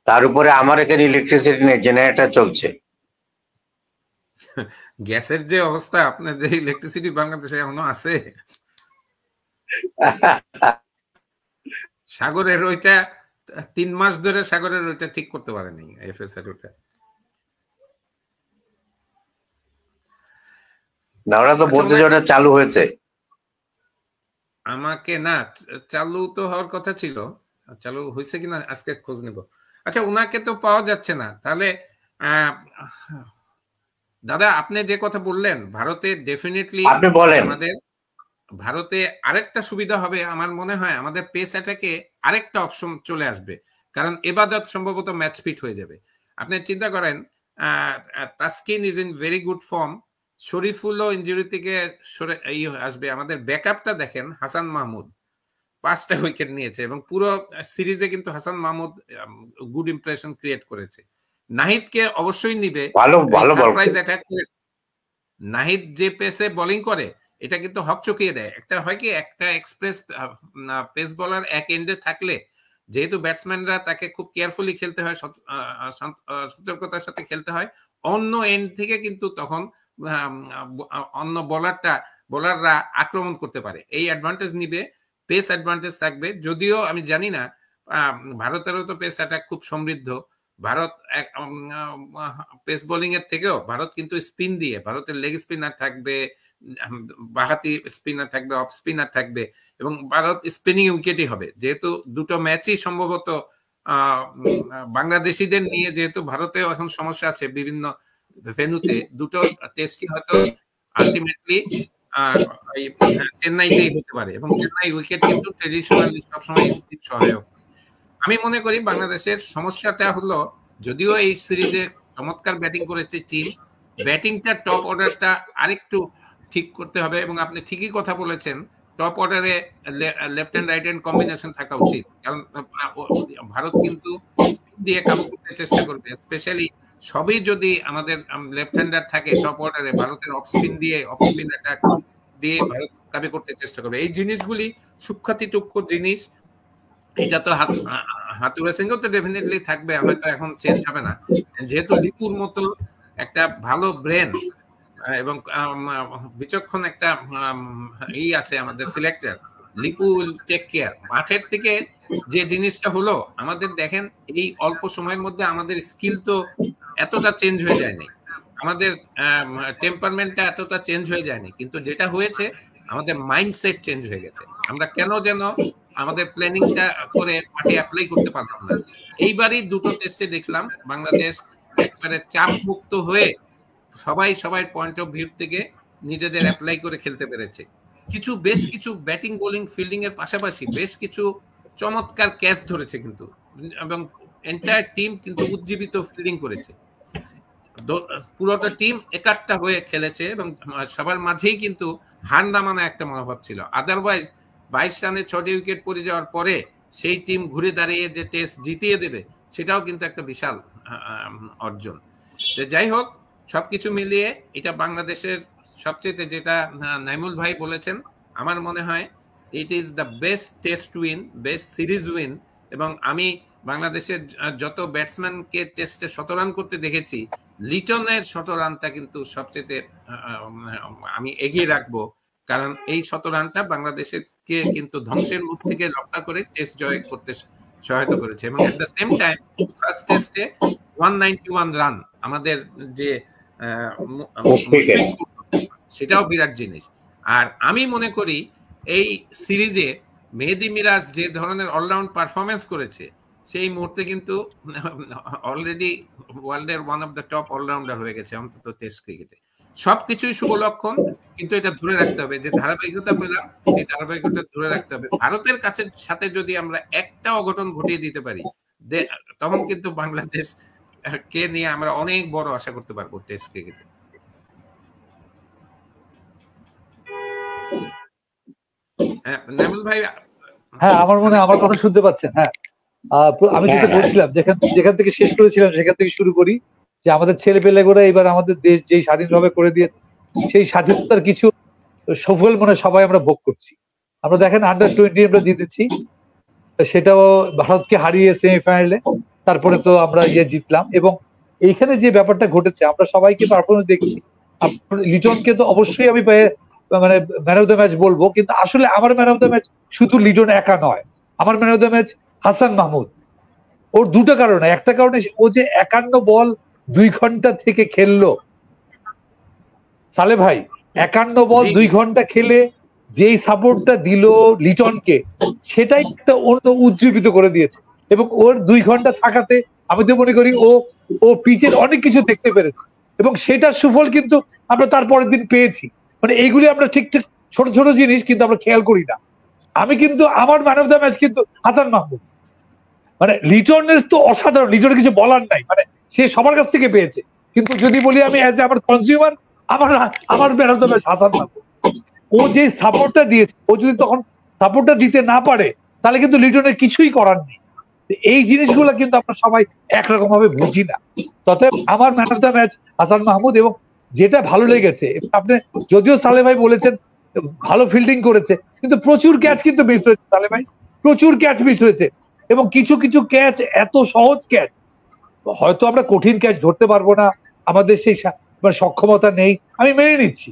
Speaker 3: তার উপরে আমার এখানে ইলেকট্রিসিটি নেই, জেনারেটর চলছে।
Speaker 2: গ্যাসের যে অবস্থা, আপনার যে ইলেকট্রিসিটি বাংলাদেশে এখনো আছে? সাগরের ওইটা 3 মাস ধরে সাগরের ওইটা ঠিক করতে পারেনি এফএস এর ওটা।
Speaker 3: না, ওরা তো বলছে যে ওটা চালু হয়েছে।
Speaker 2: আমাকে না, চালু তো হওয়ার কথা ছিল, চালু হয়েছে কিনা আজকে খোঁজ নেব। আচ্ছা, উনাকে তো পাওয়া যাচ্ছে না, তাহলে দাদা আপনি যে কথা বললেন, ভারতে ডেফিনেটলি
Speaker 3: আপনি বলেন।
Speaker 2: আমাদের ভারতে আরেকটা সুবিধা হবে আমার মনে হয়, আমাদের পেস অ্যাটাকে আরেকটা অপশন চলে আসবে, কারণ এবাদত সম্ভবত ম্যাচ ফিট হয়ে যাবে। আপনি চিন্তা করেন, Taskin is in very good form, শরীফুলও ইনজুরি থেকে সরে আসবে। আমাদের ব্যাকআপটা দেখেন, হাসান মাহমুদ 5টা উইকেট নিয়েছে এবং পুরো সিরিজে কিন্তু Hasan Mahmud good impression create করেছে। নাহিদকে অবশ্যই নিবে, সারপ্রাইজ অ্যাটাক। নাহিদ যে পেসে বোলিং করে এটা কিন্তু হকচকিয়ে দেয়। একটা হয় কি, একটা এক্সপ্রেস পেস বোলার এক এন্ডে থাকলে যেহেতু ব্যাটসম্যানরা তাকে খুব কেয়ারফুলি খেলতে হয়, সতর্কতার সাথে খেলতে হয়, অন্য এন্ড থেকে কিন্তু তখন অন্য বোলাররা আক্রমণ করতে পারে। এই অ্যাডভান্টেজ নিবে, পেস অ্যাডভান্টেজ থাকবে। যদিও আমি জানি না, ভারতেরও তো পেস অ্যাটাক খুব সমৃদ্ধ। ভারত পেস বোলিং এর থেকেও ভারত কিন্তু স্পিন দিয়ে, ভারতের লেগ স্পিনার থাকবে, বাহাতি স্পিনার থাকবে, অফ স্পিনার থাকবে, এবং ভারত স্পিনিং উইকেটই হবে। যেহেতু দুটো ম্যাচই সম্ভবত বাংলাদেশিদের নিয়ে, যেহেতু ভারতেও এখন সমস্যা আছে বিভিন্ন ভেন্যুতে, দুটো টেস্টই হয়তো আলটিমেটলি চেন্নাইতেই হতে পারে, এবং চেন্নাই উইকেট কিন্তু ট্রেডিশনালি সবসময় স্পিড সহায়ক। আমি মনে করি বাংলাদেশের সমস্যাটা হলো, যদিও এই সিরিজে চমৎকার ব্যাটিং করেছে টিম, ব্যাটিংটা টপ অর্ডারটা আরেকটু ঠিক করতে হবে। এবং আপনি ঠিকই কথা বলেছেন, টপ অর্ডারে left hand right hand combination থাকা উচিত, কারণ ভারত কিন্তু স্পিন দিয়ে কাবু করতে চেষ্টা করবে। স্পেশালি সবই যদি আমাদের লেফট হ্যান্ডার থাকে টপ অর্ডারে, ভারতের অফ স্পিন অ্যাটাক দিয়ে ভারত কাবু করতে চেষ্টা করবে। এই জিনিসগুলি সূক্ষ্মাতিটুক্ষ জিনিস। এটা তো হাতুড়া সিংহ তো ডেফিনেটলি থাকবে, হয়তো এখন চেঞ্জ হবে না, যেহেতু লিপুর মতো একটা ভালো ব্রেন এবং বিচক্ষণ একটা আছে আমাদের selector. Lipu will take care. মাঠের থেকে যে জিনিসটা হলো, আমাদের দেখেন এই অল্প সময়ের মধ্যে আমাদের স্কিল তো এতটা চেঞ্জ হয়ে যায়নি, আমাদের টেম্পারমেন্টটা এতটা চেঞ্জ হয়ে যায়নি, কিন্তু যেটা হয়েছে আমাদের মাইন্ডসেট চেঞ্জ হয়ে গেছে। আমরা কেন যেন আমাদের প্ল্যানিংটা করে মাঠে অ্যাপ্লাই করতে পারতাম না। এইবারই দুটো টেস্টে দেখলাম বাংলাদেশ একবারে চাপ মুক্ত হয়ে সবাই পয়েন্ট অফ ভিউ থেকে নিজেদের অ্যাপ্লাই করে খেলতে পেরেছে। বেশ কিছু ব্যাটিং বোলিং ফিল্ডিং এর পাশাপাশি বেশ কিছু চমৎকার ক্যাচ ধরেছে কিন্তু, এবং এন্টায়ার টিম কিন্তু উজ্জীবিত ফিল্ডিং করেছে। পুরোটা টিম একাট্টা হয়ে খেলেছে এবং সবার মাঝেই কিন্তু হার না মানা একটা মনোভাব ছিল। আদারওয়াইজ 22 রানে 6টি উইকেট পড়ে যাওয়ার পরে সেই টিম ঘুরে দাঁড়িয়ে যে টেস্ট জিতিয়ে দেবে, সেটাও কিন্তু একটা বিশাল অর্জন। যাই হোক, সবকিছু মিলিয়ে এটা বাংলাদেশের সবচেয়ে, যেটা নাইমুল ভাই বলেছেন, আমার মনে হয় it is the best test win, best series win. এবং আমি বাংলাদেশের যত ব্যাটসম্যানকে টেস্টে 100 রান করতে দেখেছি, লিটনের 100 রানটা কিন্তু সবচেয়ে আমি এগিয়ে রাখবো, কারণ এই 100 রানটা বাংলাদেশকে কিন্তু ধ্বংসের মুখ থেকে রক্ষা করে টেস্ট জয় করতে সহায়তা করেছে। এবং at the same time first টেস্টে 191 রান আমাদের যে সেটাও বিরাট জিনিস। আর আমি মনে করি এই সিরিজে মেহেদী মিরাজ যে ধরনের অলরাউন্ড পারফরমেন্স করেছে, সেই মুহূর্তে কিন্তু অলরেডি ওয়ার্ল্ডের one of the top allrounder হয়ে গেছে, অন্তত টেস্ট ক্রিকেটে। সবকিছুই শুভ লক্ষণ, কিন্তু এটা ধরে রাখতে হবে যে ধারাবাহিকতা পেলাম, সেই ধারাবাহিকতা ধরে রাখতে হবে। ভারতের কাছে সাথে যদি আমরা একটা অঘটন ঘটিয়ে দিতে পারি, তখন কিন্তু বাংলাদেশ কে নিয়ে আমরা অনেক বড় আশা করতে পারবো টেস্ট ক্রিকেটে। হ্যাঁ নাইমুল ভাই।
Speaker 4: হ্যাঁ, আমার মনে হয় আমার কথা শুনতে পাচ্ছেন। হ্যাঁ, আমি যেটা বলছিলাম, যেখান থেকে শেষ করেছিলাম সেখান থেকে শুরু করি, যে আমাদের ছেলে পেলেগুলো এবার আমাদের দেশ যেই স্বাধীনভাবে করে দিয়েছে, সেই স্বাধীনতার কিছু সফল মনে সবাই আমরা ভোগ করছি। আমরা দেখেন আন্ডার-20 আমরা জিতেছি, সেটাও ভারতকে হারিয়ে সেমিফাইনালে, তারপরে তো আমরা জিতলাম। এবং এইখানে যে ব্যাপারটা ঘটেছে, আমরা সবাইকে পারফরমেন্স দেখছি। লিটনকে তো অবশ্যই আমি মানে ম্যান অফ দ্য ম্যাচ বলবো, কিন্তু আসলে আমার ম্যান অফ দ্য ম্যাচ শুধু লিটন একা নয়, আমার man of the match Hasan Mahmud. ওর দুটো কারণে, একটা কারণে ও যে 51 বল 2 ঘন্টা থেকে খেললো সালে ভাই, 51 বল 2 ঘন্টা খেলে যেই সাপোর্টটা দিল লিটনকে, সেটাই একটা অন্য উজ্জীবিত করে দিয়েছে। এবং ওর 2 ঘন্টা থাকাতে আমি তো মনে করি ও পিচের অনেক কিছু দেখতে পেরেছে, এবং সেটার সুফল কিন্তু আমরা তার পরের দিন পেয়েছি। মানে এইগুলি আমরা ঠিক ছোট ছোট জিনিস কিন্তু আমরা খেয়াল করি না। আমি কিন্তু আমার ম্যান অফ দ্য ম্যাচ কিন্তু হাসান মাহমুদ। মানে লিটনের তো অসাধারণ, লিটনের কিছু বলার নাই, মানে সে সবার কাছ থেকে পেয়েছে। কিন্তু যদি বলি আমি অ্যাজ আমার কনজিউমার, আমার man of the match Hasan Mahmud. ও যে সাপোর্টটা দিয়েছে, ও যদি তখন সাপোর্টটা দিতে না পারে তাহলে কিন্তু লিটনের কিছুই করার নেই। এই জিনিসগুলো কিন্তু আমরা সবাই একরকম ভাবে বুঝি না। তবে আমার man of the match Hasan Mahmud. এবং যেটা ভালো লেগেছে, আপনি যদিও সালে ভাই বলেছেন ভালো ফিল্ডিং করেছে, কিন্তু প্রচুর ক্যাচ কিন্তু মিস হয়েছে সালে ভাই, প্রচুর ক্যাচ মিস হয়েছে। এবং কিছু কিছু ক্যাচ এত সহজ ক্যাচ, হয়তো আমরা কঠিন ক্যাচ ধরতে পারবো না, আমাদের সেই সক্ষমতা নেই, আমি মেনে নিচ্ছি,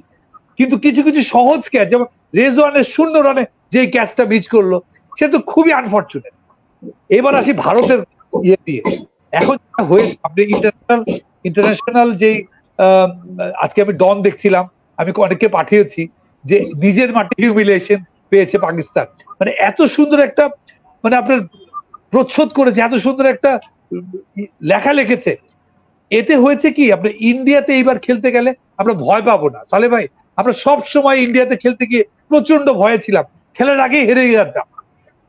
Speaker 4: কিন্তু কিছু কিছু সহজ ক্যাচ, যেমন রেজওয়ানের 0 রানে যে ক্যাচটা মিস করলো, সে তো খুবই আনফরচুনেট। এবার আসি ভারতের ইয়ে দিয়ে। এখন হয়েছে আপনি ইন্টারন্যাশনাল যেই আজকে আমি ডন দেখছিলাম, আমি অনেককে পাঠিয়েছি যে নিজের মাঠে হিউমিলিয়েশন পেয়েছে পাকিস্তান। মানে এত সুন্দর একটা, মানে আপনার প্রচ্ছদ করেছে, এত সুন্দর একটা লেখা লিখেছে। এতে হয়েছে কি, আপনি ইন্ডিয়াতে এইবার খেলতে গেলে আমরা ভয় পাবো না সালে ভাই। আমরা সব সময় ইন্ডিয়াতে খেলতে গিয়ে প্রচন্ড ভয়ে ছিলাম, খেলার আগে হেরে যেতাম।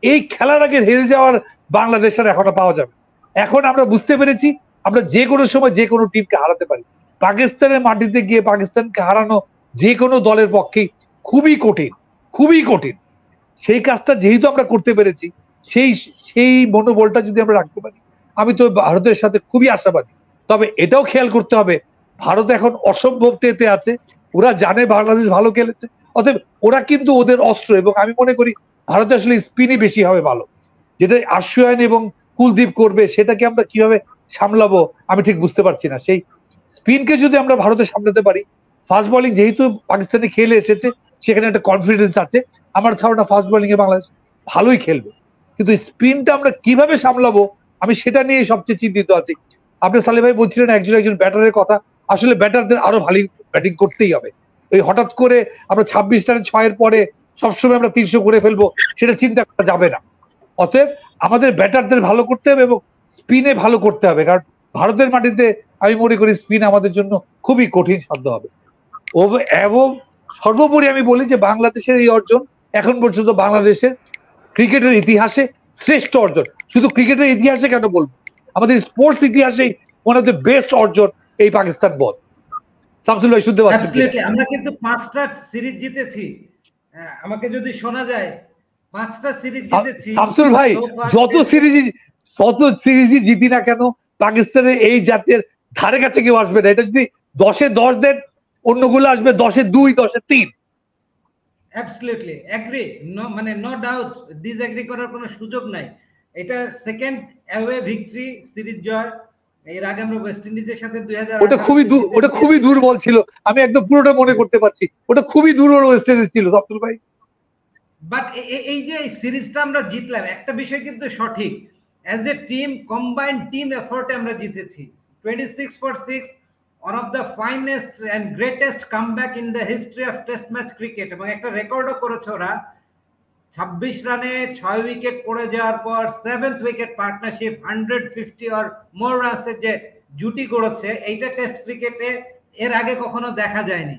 Speaker 4: এই খেলার আগে হেরে যাওয়ার বাংলাদেশ আর এখনো পাওয়া যাবে। এখন আমরা বুঝতে পেরেছি আমরা যে কোনো সময় যে কোনো টিমকে হারাতে পারি। পাকিস্তানের মাটিতে গিয়ে পাকিস্তানকে হারানো যে কোনো দলের পক্ষেই খুবই কঠিন, খুবই কঠিন। সেই কাজটা যেহেতু আমরা করতে পেরেছি, সেই মনোবলটা যদি আমরা রাখতে পারি, আমি তো ভারতের সাথে খুবই আশাবাদী। তবে এটাও খেয়াল করতে হবে, ভারত এখন অসম্ভব তেতে আছে। ওরা জানে বাংলাদেশ ভালো খেলেছে, অতএব ওরা কিন্তু ওদের অস্ত্র, এবং আমি মনে করি ভারতে আসলে স্পিনই বেশি হবে ভালো। যেটা আশ্রয়ায়ন এবং কুলদীপ করবে, সেটাকে আমরা কিভাবে সামলাবো আমি ঠিক বুঝতে পারছি না। সেই স্পিনকে যদি আমরা ভারতে সামলাতে পারি, ফাস্ট বোলিং যেহেতু পাকিস্তানে খেলে এসেছে, সেখানে একটা কনফিডেন্স আছে, আমার ধারণা ফাস্ট বোলিং এ বাংলাদেশ ভালোই খেলবে। কিন্তু স্পিনটা আমরা কিভাবে সামলাবো আমি সেটা নিয়ে সবচেয়ে চিন্তিত আছি। আপনি সালে ভাই বলছিলেন একজন ব্যাটারের কথা, আসলে ব্যাটারদের আরো ভালো ব্যাটিং করতেই হবে। এই হঠাৎ করে আমরা 26 রানে 6-এর পরে সবসময় আমরা 300 করে ফেলবো, সেটা চিন্তা করা যাবে না। অতএব আমাদের ব্যাটারদের ভালো করতে হবে এবং স্পিনে ভালো করতে হবে, কারণ ভারতের মাটিতে আমি মনে করি স্পিন আমাদের জন্য খুবই কঠিন সাধ্য হবে। এবং সর্বোপরি আমি বলি যে বাংলাদেশের এই অর্জন এখন পর্যন্ত বাংলাদেশের ক্রিকেটের ইতিহাসে শ্রেষ্ঠ অর্জন। শুধু ক্রিকেটের ইতিহাসে কেন বলবো, আমাদের স্পোর্টস ইতিহাসে ওয়ান অফ দ্য বেস্ট অর্জন এই পাকিস্তান বল। শামসুল ভাই শুনতে পাচ্ছেন?
Speaker 1: আমরা কিন্তু 5টা সিরিজ জিতেছি, আমাকে যদি শোনা যায় 5টা সিরিজ জিতেছি।
Speaker 4: শামসুল ভাই যত সিরিজই জিতি না কেন, পাকিস্তানের এই জাতীয় ধারে কাছে কেউ আসবে না। এটা যদি 10-এ 10 দেন, অন্যগুলো আসবে 10-এ 2, 10-এ 3।
Speaker 1: অ্যাবসলিউটলি এগ্রি, মানে নো ডাউট, ডিসএগ্রি করার কোনো সুযোগ নাই। এটা সেকেন্ড অ্যাওয়ে ভিক্টরি, সিরিজ জয়। এর আগে আমরা ওয়েস্ট ইন্ডিজের সাথে 2000,
Speaker 4: ওটা খুবই দুর্বল ছিল, আমি একদম পুরোটা মনে করতে পারছি, ওটা খুবই দুর্বল ওয়েস্ট ইন্ডিজ ছিল শামসুল ভাই।
Speaker 1: বাট এই যে সিরিজটা আমরা জিতলাম, একটা বিষয় কিন্তু সঠিক, as a team, combined team এফোর্টে আমরা জিতেছি। 26-6, one of the finest and greatest comeback in the history of test match cricket। এবং একটা রেকর্ডও করেছে ওরা, 26 রানে 6 উইকেট পড়ে যাওয়ার পর 7th wicket partnership 150 or more রানসের যে জুটি গড়েছে, এইটা টেস্ট ক্রিকেটে এর আগে কখনো দেখা যায়নি।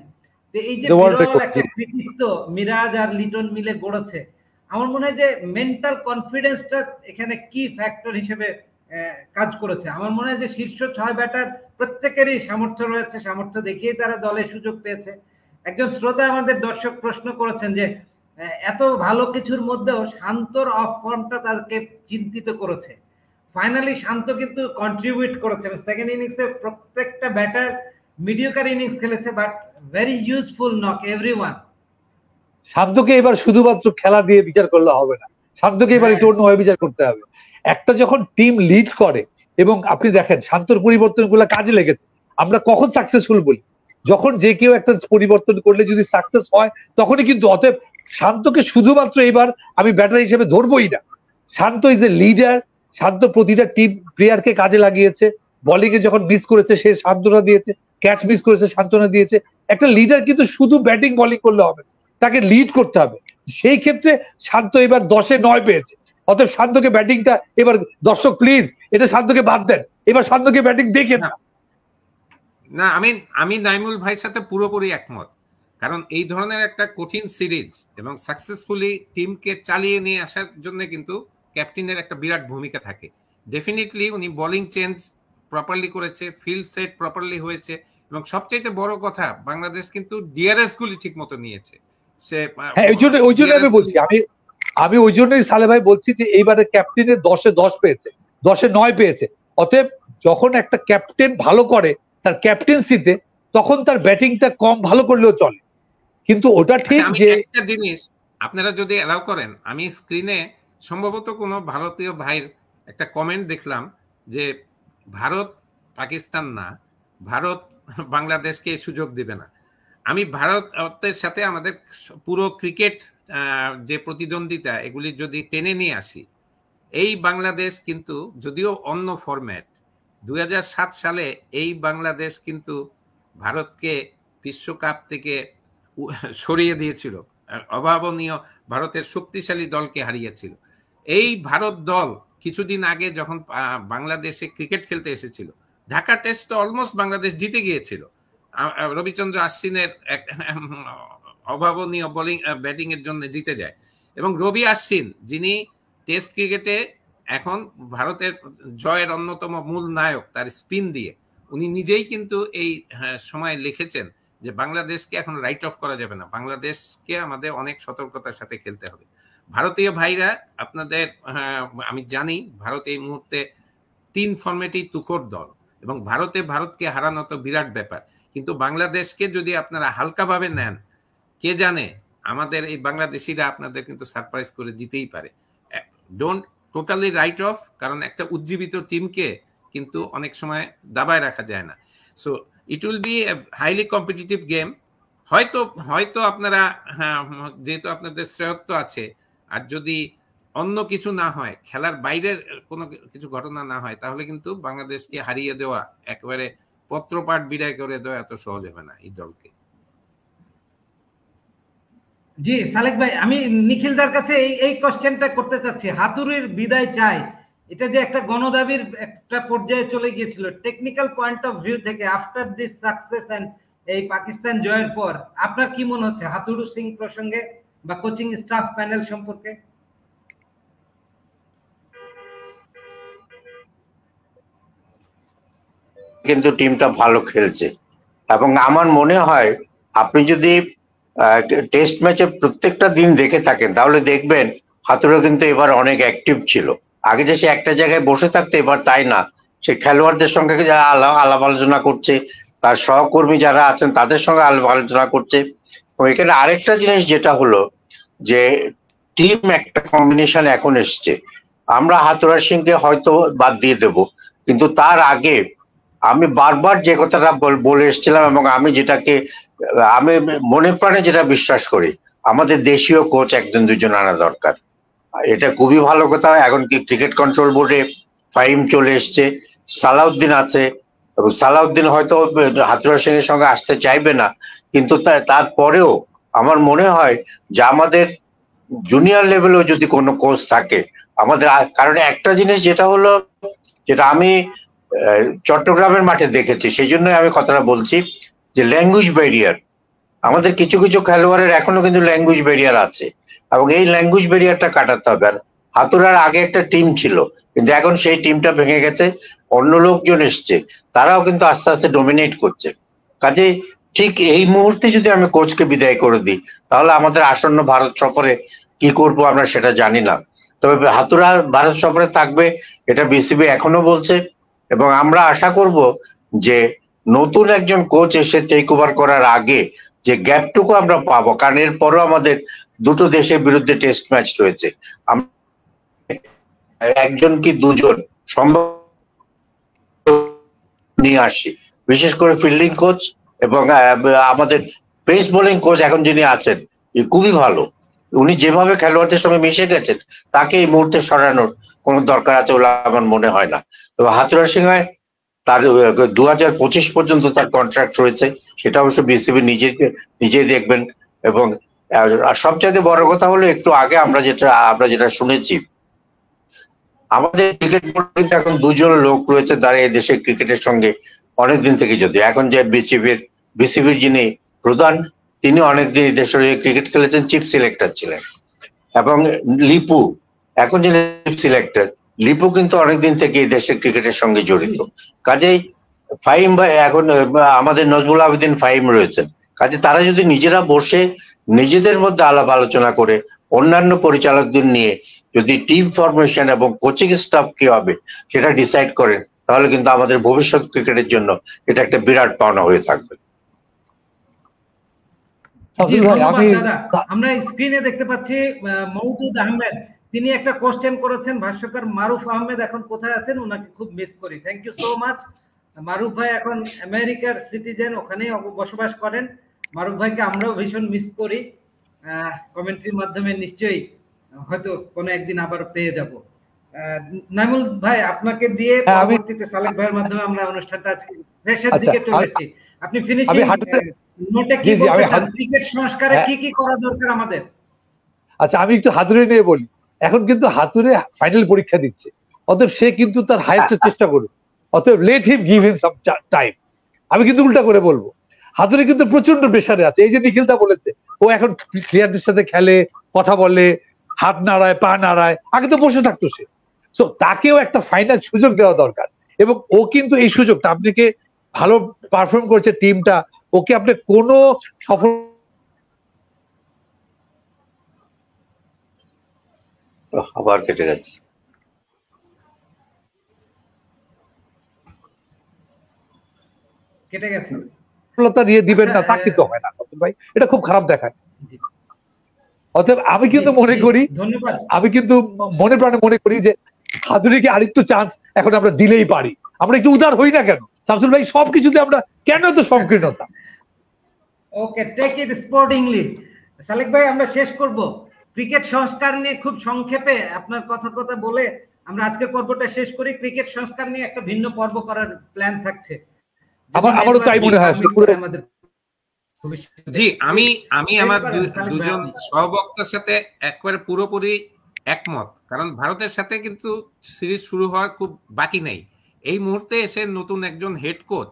Speaker 1: তো এই যে বিরল একটা কৃতিত্ব মিরাজ আর লিটন মিলে গড়েছে, আমার মনে হয় যে মেন্টাল কনফিডেন্সটা এখানে কি ফ্যাক্টর হিসেবে কাজ করেছে। আমার মনে হয় যে শীর্ষ 6 ব্যাটার প্রত্যেকেরই সামর্থ্য রয়েছে, সামর্থ্য দেখিয়ে তারা দলে সুযোগ পেয়েছে। একজন শ্রোতা আমাদের দর্শক প্রশ্ন করেছেন যে এত ভালো কিছুর মধ্যেও শান্তর অফ ফর্মটা তাদেরকে চিন্তিত করেছে। ফাইনালি শান্ত কিন্তু কন্ট্রিবিউট করেছে, সেকেন্ড ইনিংসে প্রত্যেকটা ব্যাটার মিডিওকার ইনিংস খেলেছে, but very useful knock everyone.
Speaker 4: শান্তকে এবার শুধুমাত্র খেলা দিয়ে বিচার করলে হবে না, শান্তকে এবার একটু অন্যভাবে বিচার করতে হবে। একটা যখন টিম লিড করে, এবং আপনি দেখেন শান্তর পরিবর্তনগুলো কাজে লেগেছে, আমরা কখন সাকসেসফুল বলি, যখন যে কেউ একটা পরিবর্তন করলে যদি সাকসেস হয় তখনই কিন্তু। অতএব শান্তকে শুধুমাত্র এবার আমি ব্যাটার হিসেবে ধরবই না। শান্ত ইজ এ লিডার। শান্ত প্রতিটা টিম প্লেয়ারকে কাজে লাগিয়েছে। বোলিং এ যখন মিস করেছে সে সান্ত্বনা দিয়েছে, ক্যাচ মিস করেছে সান্ত্বনা দিয়েছে। একটা লিডার কিন্তু শুধু ব্যাটিং বোলিং করলে হবে, তাকে লিড করতে হবে। সেই ক্ষেত্রে শান্ত এবার 10-এ 9 পেয়েছে। অতএব শান্তকে ব্যাটিংটা এবার, দর্শক প্লিজ এটা শান্তকে বাদ দেন, এবার শান্তকে ব্যাটিং দেখেন না।
Speaker 2: না, আমি নাইমুল ভাইয়ের সাথে পুরোপুরি একমত। কারণ এই ধরনের একটা কঠিন সিরিজ এবং সাকসেসফুলি টিমকে চালিয়ে নিয়ে আসার জন্য কিন্তু ক্যাপ্টেনের একটা বিরাট ভূমিকা থাকে। ডেফিনেটলি উনি বোলিং চেঞ্জ প্রপারলি করেছে, ফিল্ড সেট প্রপারলি হয়েছে, এবং সবচেয়ে বড় কথা বাংলাদেশ কিন্তু ডিআরএস গুলি ঠিক মতো নিয়েছে। সে
Speaker 4: ওই জন্য আমি বলছি, আমি ওই জন্যই সালে ভাই বলছি যে এইবারে ক্যাপ্টেনের 10-এ 10 পেয়েছে, 10-এ 9 পেয়েছে। অতএব যখন একটা ক্যাপ্টেন ভালো করে তার ক্যাপ্টেন্সিতে, তখন তার ব্যাটিংটা কম ভালো করলেও চলে। কিন্তু ওটা ঠিক যে
Speaker 2: একটা জিনিস আপনারা যদি অ্যালাউ করেন, আমি স্ক্রিনে সম্ভবত কোনো ভারতীয় ভাইয়ের একটা কমেন্ট দেখলাম যে ভারত পাকিস্তান না, ভারত বাংলাদেশকে সুযোগ দিবে না। আমি ভারতের সাথে আমাদের পুরো ক্রিকেট যে প্রতিদ্বন্দ্বিতা এগুলি যদি টেনে নিয়ে আসি, এই বাংলাদেশ কিন্তু যদিও অন্য ফরম্যাট, 2007 সালে এই বাংলাদেশ কিন্তু ভারতকে বিশ্বকাপ থেকে সরিয়ে দিয়েছিল, অভাবনীয় ভারতের শক্তিশালী দলকে হারিয়েছিল। এই ভারত দল কিছুদিন আগে যখন বাংলাদেশে ক্রিকেট খেলতে এসেছিল, ঢাকা টেস্ট তো অলমোস্ট বাংলাদেশ জিতে গিয়েছিল, রবিচন্দ্র আশ্বিনের অভাবনীয় বোলিং ব্যাটিং এর জন্য জিতে যায়। এবং রবি আশ্বিন যিনি টেস্ট ক্রিকেটে এখন ভারতের জয়ের অন্যতম মূল নায়ক, তার স্পিন দিয়ে উনি নিজেই কিন্তু এই সময় লিখেছেন যে বাংলাদেশকে এখন রাইট অফ করা যাবে না, বাংলাদেশকে আমাদের অনেক সতর্কতার সাথে খেলতে হবে। ভারতীয় ভাইরা আপনাদের, আমি জানি ভারত এই মুহূর্তে 3 ফরম্যাটেই তুখোর দল এবং ভারতকে হারানো তো বিরাট ব্যাপার। কিন্তু বাংলাদেশকে যদি আপনারা হালকাভাবে নেন, কে জানে আমাদের এই বাংলাদেশিরা আপনাদের কিন্তু সারপ্রাইজ করে দিতেই পারে। ডোন্ট টোটালি রাইট অফ, কারণ একটা উজ্জীবিত টিমকে কিন্তু অনেক সময় দাবায় রাখা যায় না। So it will B a highly competitive game. হয়তো আপনারা, যেহেতু আপনাদের শ্রেয়ত্ব আছে, আর যদি অন্য কিছু না হয়, খেলার বাইরের কোনো কিছু ঘটনা না হয়, তাহলে কিন্তু বাংলাদেশকে হারিয়ে দেওয়া, একেবারে পত্রপাঠ বিদায় করে দেওয়া এত সহজ হবে না এই দলকে।
Speaker 1: জি সালেক ভাই, আমি নিখিলদার কাছে এই কোশ্চেনটা করতে চাচ্ছি। হাতুড়ির বিদায় চাই, এটা যে একটা গণদাবির একটা পর্যায়ে চলে গিয়েছিল, টেকনিক্যাল পয়েন্ট অফ ভিউ থেকে আফটার দিস সাকসেস এন্ড এই পাকিস্তান জয়ের পর আপনার কি মনে হচ্ছে হাতুড়ু সিং প্রসঙ্গে বা কোচিং স্টাফ প্যানেল সম্পর্কে?
Speaker 3: কিন্তু টিমটা ভালো খেলছে এবং আমার মনে হয় আপনি যদি টেস্ট ম্যাচের প্রত্যেকটা দিন দেখে থাকেন তাহলে দেখবেন হাতুড়া কিন্তু এবার অনেক অ্যাক্টিভ ছিল। আগে যে সে একটা জায়গায় বসে থাকতো, এবার তাই না, সে খেলোয়াড়দের সঙ্গে আলাপ আলোচনা করছে, তার সহকর্মী যারা আছেন তাদের সঙ্গে আলাপ আলোচনা করছে। এখানে আরেকটা জিনিস যেটা হলো যে টিম একটা কম্বিনেশন এখন এসছে। আমরা হাতুড়া সিংকে হয়তো বাদ দিয়ে দেব, কিন্তু তার আগে আমি বারবার যে কথাটা বলে এসেছিলাম এবং আমি মনে প্রাণে যেটা বিশ্বাস করি, আমাদের দেশীয় কোচ 1-2 আনা দরকার। এটা খুবই ভালো কথা। এখন কি ক্রিকেট কন্ট্রোল বোর্ডে ফাহিম চলে এসছে, সালাউদ্দিন আছে, এবং সালাউদ্দিন হয়তো হাতুড়া সিং এর সঙ্গে আসতে চাইবে না, কিন্তু তারপরেও আমার মনে হয় যে আমাদের জুনিয়র লেভেলেও যদি কোনো কোচ থাকে আমাদের, কারণ একটা জিনিস যেটা আমি চট্টগ্রামের মাঠে দেখেছি, সেই জন্যই আমি কথাটা বলছি যে ল্যাঙ্গুয়েজ ব্যারিয়ার, আমাদের কিছু কিছু খেলোয়াড়ের এখনো কিন্তু ল্যাঙ্গুয়েজ ব্যারিয়ার আছে এবং এই ল্যাঙ্গুয়েজ ব্যারিয়ারটা কাটাতে হবে। আর হাতুড়ার আগে একটা টিম ছিল, কিন্তু এখন সেই টিমটা ভেঙে গেছে, অন্য লোকজন এসছে, তারাও কিন্তু আস্তে আস্তে ডোমিনেট করছে। কাজে ঠিক এই মুহূর্তে যদি আমি কোচকে বিদায় করে দিই তাহলে আমাদের আসন্ন ভারত সফরে কি করব আমরা সেটা জানি না। তবে হাতুড়া ভারত সফরে থাকবে এটা বিসিবি এখনো বলছে, এবং আমরা আশা করব যে নতুন একজন কোচ এসে টেক ওভার করার আগে যে গ্যাপটুকু আমরা পাবো, কারণ এরপরও আমাদের 2 দেশের বিরুদ্ধে টেস্ট ম্যাচ রয়েছে, একজন কি 2জন সম্ভব নিয়ে আসি, বিশেষ করে ফিল্ডিং কোচ এবং আমাদের পেস বোলিং কোচ এখন যিনি আছেন খুবই ভালো, উনি যেভাবে খেলোয়াড়দের সঙ্গে মিশে গেছেন তাকে এই মুহূর্তে সরানোর কোনো দরকার আছে বলে আমার মনে হয় না। তো হাথুরুসিংহে সিংহে তার 2025 পর্যন্ত তার কন্ট্রাক্ট রয়েছে, সেটা অবশ্য বিসিবি নিজেই দেখবেন। এবং সবচাইতে বড় কথা হলো একটু আগে আমরা যেটা শুনেছি, আমাদের ক্রিকেট বোর্ডে কিন্তু এখন দুজন লোক রয়েছে যারা এই দেশের ক্রিকেটের সঙ্গে অনেকদিন থেকে, যদি এখন যে বিসিবির যিনি প্রধান তিনি অনেকদিন এই দেশের ক্রিকেট খেলেছেন, চিফ সিলেক্টর ছিলেন। এবং লিপু এখন যিনি চিফ সিলেক্টর, লিপু কিন্তু অনেকদিন থেকে এই দেশের ক্রিকেটের সঙ্গে জড়িত। কাজেই ফাহিম ভাই এখন আমাদের নজমুল আবেদিন ফাহিম রয়েছেন, কাজে তারা যদি নিজেরা বসে নিজেদের মধ্যে আলাপ আলোচনা করে অন্যান্য পরিচালকদের নিয়ে যদি টিম ফরমেশন এবং কোচিং স্টাফ কি হবে সেটা ডিসাইড করেন, তাহলে কিন্তু আমাদের ভবিষ্যৎ ক্রিকেটের জন্য এটা একটা বিরাট পাওনা হয়ে থাকবে।
Speaker 1: আমরা স্ক্রিনে দেখতে পাচ্ছি মওদুদ আহমেদ, তিনি একটা কোশ্চেন করেছেন, ভাষ্যকার মারুফ আহমেদ এখন কোথায় আছেন, ওনাকে খুব মিস করি। Thank you so much. Maruf ভাই এখন আমেরিকার সিটিজেন, ওখানেই বসবাস করেন। মারুফ ভাইকে আমরাও ভীষণ মিস করি। কমেন্ট্রির মাধ্যমে নিশ্চয়ই হয়তো কোনো একদিন আবার পেয়ে যাব। নাইমুল ভাই আপনাকে দিয়ে পরবর্তীতে সালেক ভাইয়ের মাধ্যমে আমরা অনুষ্ঠানটা আজকে শেষের দিকে চলে এসেছি। আপনি ফিনিশিং নোটে কি বলছেন, ক্রিকেট সংস্কারে কি কি করা দরকার আমাদের?
Speaker 4: আচ্ছা, আমি একটু হাতুড়ে নিয়ে বলি। এখন কিন্তু হাতুড়ে ফাইনাল পরীক্ষা দিচ্ছে, অতএব সে কিন্তু তার হাইয়েস্টের চেষ্টা করবে, অতএব let him give him some time. আমি কিন্তু উল্টা করে বলবো, হাতুড়ে কিন্তু প্রচন্ড প্রেসারে আছে। এই যে নিখিলদা বলেছে, ও এখন প্লেয়ারদের সাথে খেলে, কথা বলে, হাত নাড়ায়, পা নাড়ায়, আগে তো বসে থাকতো সে। তো তাকেও একটা ফাইনাল সুযোগ দেওয়া দরকার। এবং ও কিন্তু এই সুযোগটা, আপনাকে ভালো পারফর্ম করছে টিমটা, ওকে আপনি কোনো সফল
Speaker 3: আবার কেটে গেছে,
Speaker 4: সফলতা দিয়ে দিবেন না তা কিন্তু হয় না ভাই, এটা খুব খারাপ দেখায়। অতএব আমি কিন্তু মনে করি, আমি কিন্তু মনে প্রাণে মনে করি যে হাতুড়িকে আরেকটু চান্স এখন আমরা দিলেই পারি। আমরা একটু উদার হই না কেন শামসুল ভাই, সবকিছুতে আমরা কেন এত সংকীর্ণতা?
Speaker 1: ওকে, টেক ইট স্পোর্টিংলি। সালেক ভাই আমরা শেষ করব ক্রিকেট সংস্কার নিয়ে খুব সংক্ষেপে আপনার কথা বলে আমরা আজকের পর্বটা শেষ করি। ক্রিকেট সংস্কার নিয়ে একটা ভিন্ন পর্ব করার প্ল্যান থাকছে।
Speaker 4: আমারও তাই মনে হয়।
Speaker 2: জি, আমি আমার দুজন সহবক্তার সাথে একবারে পুরোপুরি একমত। কারণ ভারতের সাথে কিন্তু সিরিজ শুরু হওয়ার খুব বাকি নেই। এই মুহূর্তে এসে নতুন একজন হেড কোচ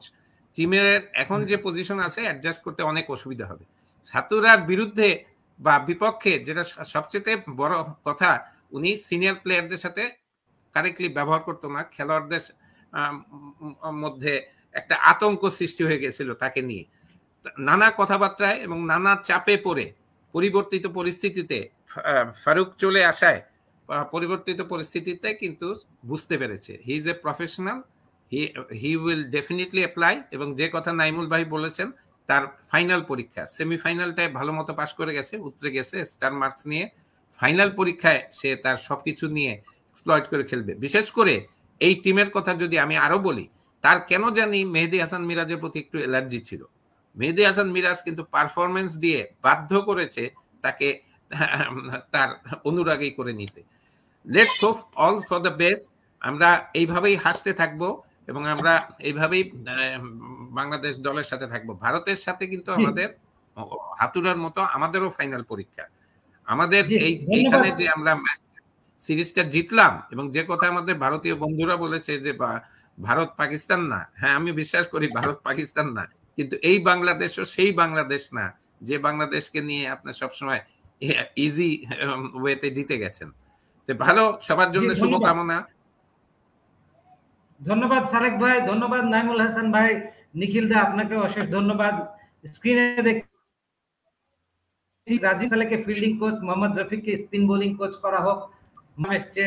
Speaker 2: টিমের এখন যে পজিশন আছে অ্যাডজাস্ট করতে অনেক অসুবিধা হবে। সাতুরার বিরুদ্ধে বা বিপক্ষে যেটা সবচেয়ে বড় কথা, উনি সিনিয়র প্লেয়ারদের সাথে কারেক্টলি ব্যবহার করতো না। খেলোয়াড়দের মধ্যে একটা আতঙ্ক সৃষ্টি হয়ে গেছিল তাকে নিয়ে, নানা কথাবার্তায় এবং নানা চাপে পড়ে পরিবর্তিত পরিস্থিতিতে ফারুক চলে আসায় পরিবর্তিত পরিস্থিতিতে কিন্তু বুঝতে পেরেছে he is a professional, he will definitely apply. এবং যে কথা নাইমুল ভাই বলেছেন, তার ফাইনাল পরীক্ষা সেমিফাইনালটায় ভালো মতো পাশ করে গেছে, উতরে গেছে স্টার মার্কস নিয়ে। ফাইনাল পরীক্ষায় সে তার সবকিছু নিয়ে এক্সপ্লয়েট করে খেলবে। বিশেষ করে এই টিমের কথা যদি আমি আরো বলি, তার কেন জানি মেহেদী হাসান মিরাজের প্রতি একটু অ্যালার্জি ছিল। মেহেদী হাসান মিরাজ কিন্তু পারফরমেন্স দিয়ে বাধ্য করেছে তাকে তার অনুরাগী করে নিতে। Let's hope all for the best. আমরা এইভাবেই হাসতে থাকবো এবং আমরা এইভাবেই বাংলাদেশ দলের সাথে থাকবো। ভারতের সাথে কিন্তু আমাদের হাতুড়ার মতো আমাদেরও ফাইনাল পরীক্ষা। আমাদের এইখানে যে আমরা সিরিজটা জিতলাম এবং যে কথা আমাদের ভারতীয় বন্ধুরা বলেছে যে ভারত পাকিস্তান না, হ্যাঁ আমি বিশ্বাস করি ভারত পাকিস্তান না, কিন্তু এই বাংলাদেশও সেই বাংলাদেশ না যে বাংলাদেশকে নিয়ে আপনার সবসময় ইজি ওয়েতে জিতে গেছেন। তো ভালো, সবার জন্য শুভকামনা।
Speaker 1: ধন্যবাদ সালেক ভাই, ধন্যবাদ নাইমুল হাসান ভাই, নিখিল দা আপনাকে অশেষ ধন্যবাদ। স্ক্রিনে দেখছি রাজীব সালেকে ফিল্ডিং কোচ, মোহাম্মদ রফিককে স্পিন বোলিং কোচ করা হোক। নাম এসছে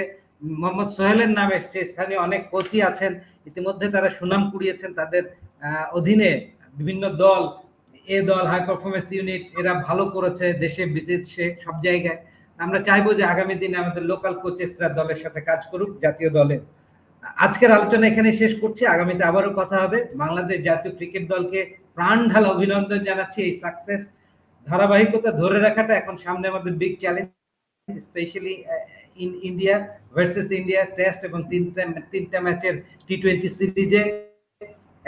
Speaker 1: মোহাম্মদ সোহেলের নাম এসছে। স্থানীয় অনেক কোচই আছেন, ইতিমধ্যে তারা সুনাম কুড়িয়েছেন তাদের অধীনে বিভিন্ন দল, এ দল, হাই পারফরমেন্স ইউনিট, এরা ভালো করেছে দেশে বিদেশে সব জায়গায়। আমরা চাইবো যে আগামী দিনে আমাদের লোকাল কোচেসরা দলের সাথে কাজ করুক, জাতীয় দলে। আজকের আলোচনা এখানে শেষ করছি, আগামীতে আবারও কথা হবে। বাংলাদেশ জাতীয় ক্রিকেট দলকে প্রাণ ঢালা অভিনন্দন জানাচ্ছি। এই সাকসেস ধারাবাহিকতা ধরে রাখাটা এখন সামনে আমাদের big challenge, specially in India versus India test এবং তিনটা ম্যাচের টি20 সিরিজে।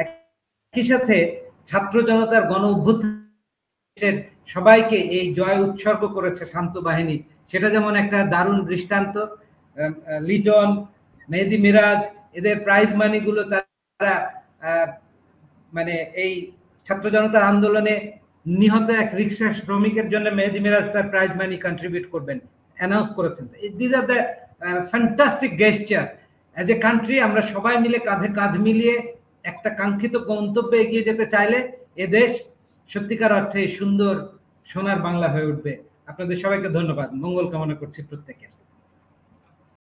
Speaker 1: একই সাথে ছাত্র জনতার গণ অভ্যুত্থানের সবাইকে এই জয় উৎসর্গ করেছে শান্ত বাহিনী, সেটা যেমন একটা দারুণ দৃষ্টান্ত। লিটন, মেহেদী মিরাজ, এদের প্রাইজ মানি গুলো তারা মানে এই ছাত্র জনতার আন্দোলনে নিহত এক রিক্সা শ্রমিকের জন্য মেহেদী মিরাজ তার প্রাইজ মানি কন্ট্রিবিউট করবেন অ্যানাউন্স করেছেন। This are the fantastic গেস্টার। As a country আমরা সবাই মিলে কাঁধে কাঁধ মিলিয়ে একটা কাঙ্ক্ষিত গন্তব্যে এগিয়ে যেতে চাইলে এ দেশ সত্যিকার অর্থে সুন্দর সোনার বাংলা হয়ে উঠবে। আপনাদের সবাইকে ধন্যবাদ, মঙ্গল কামনা করছি প্রত্যেকের।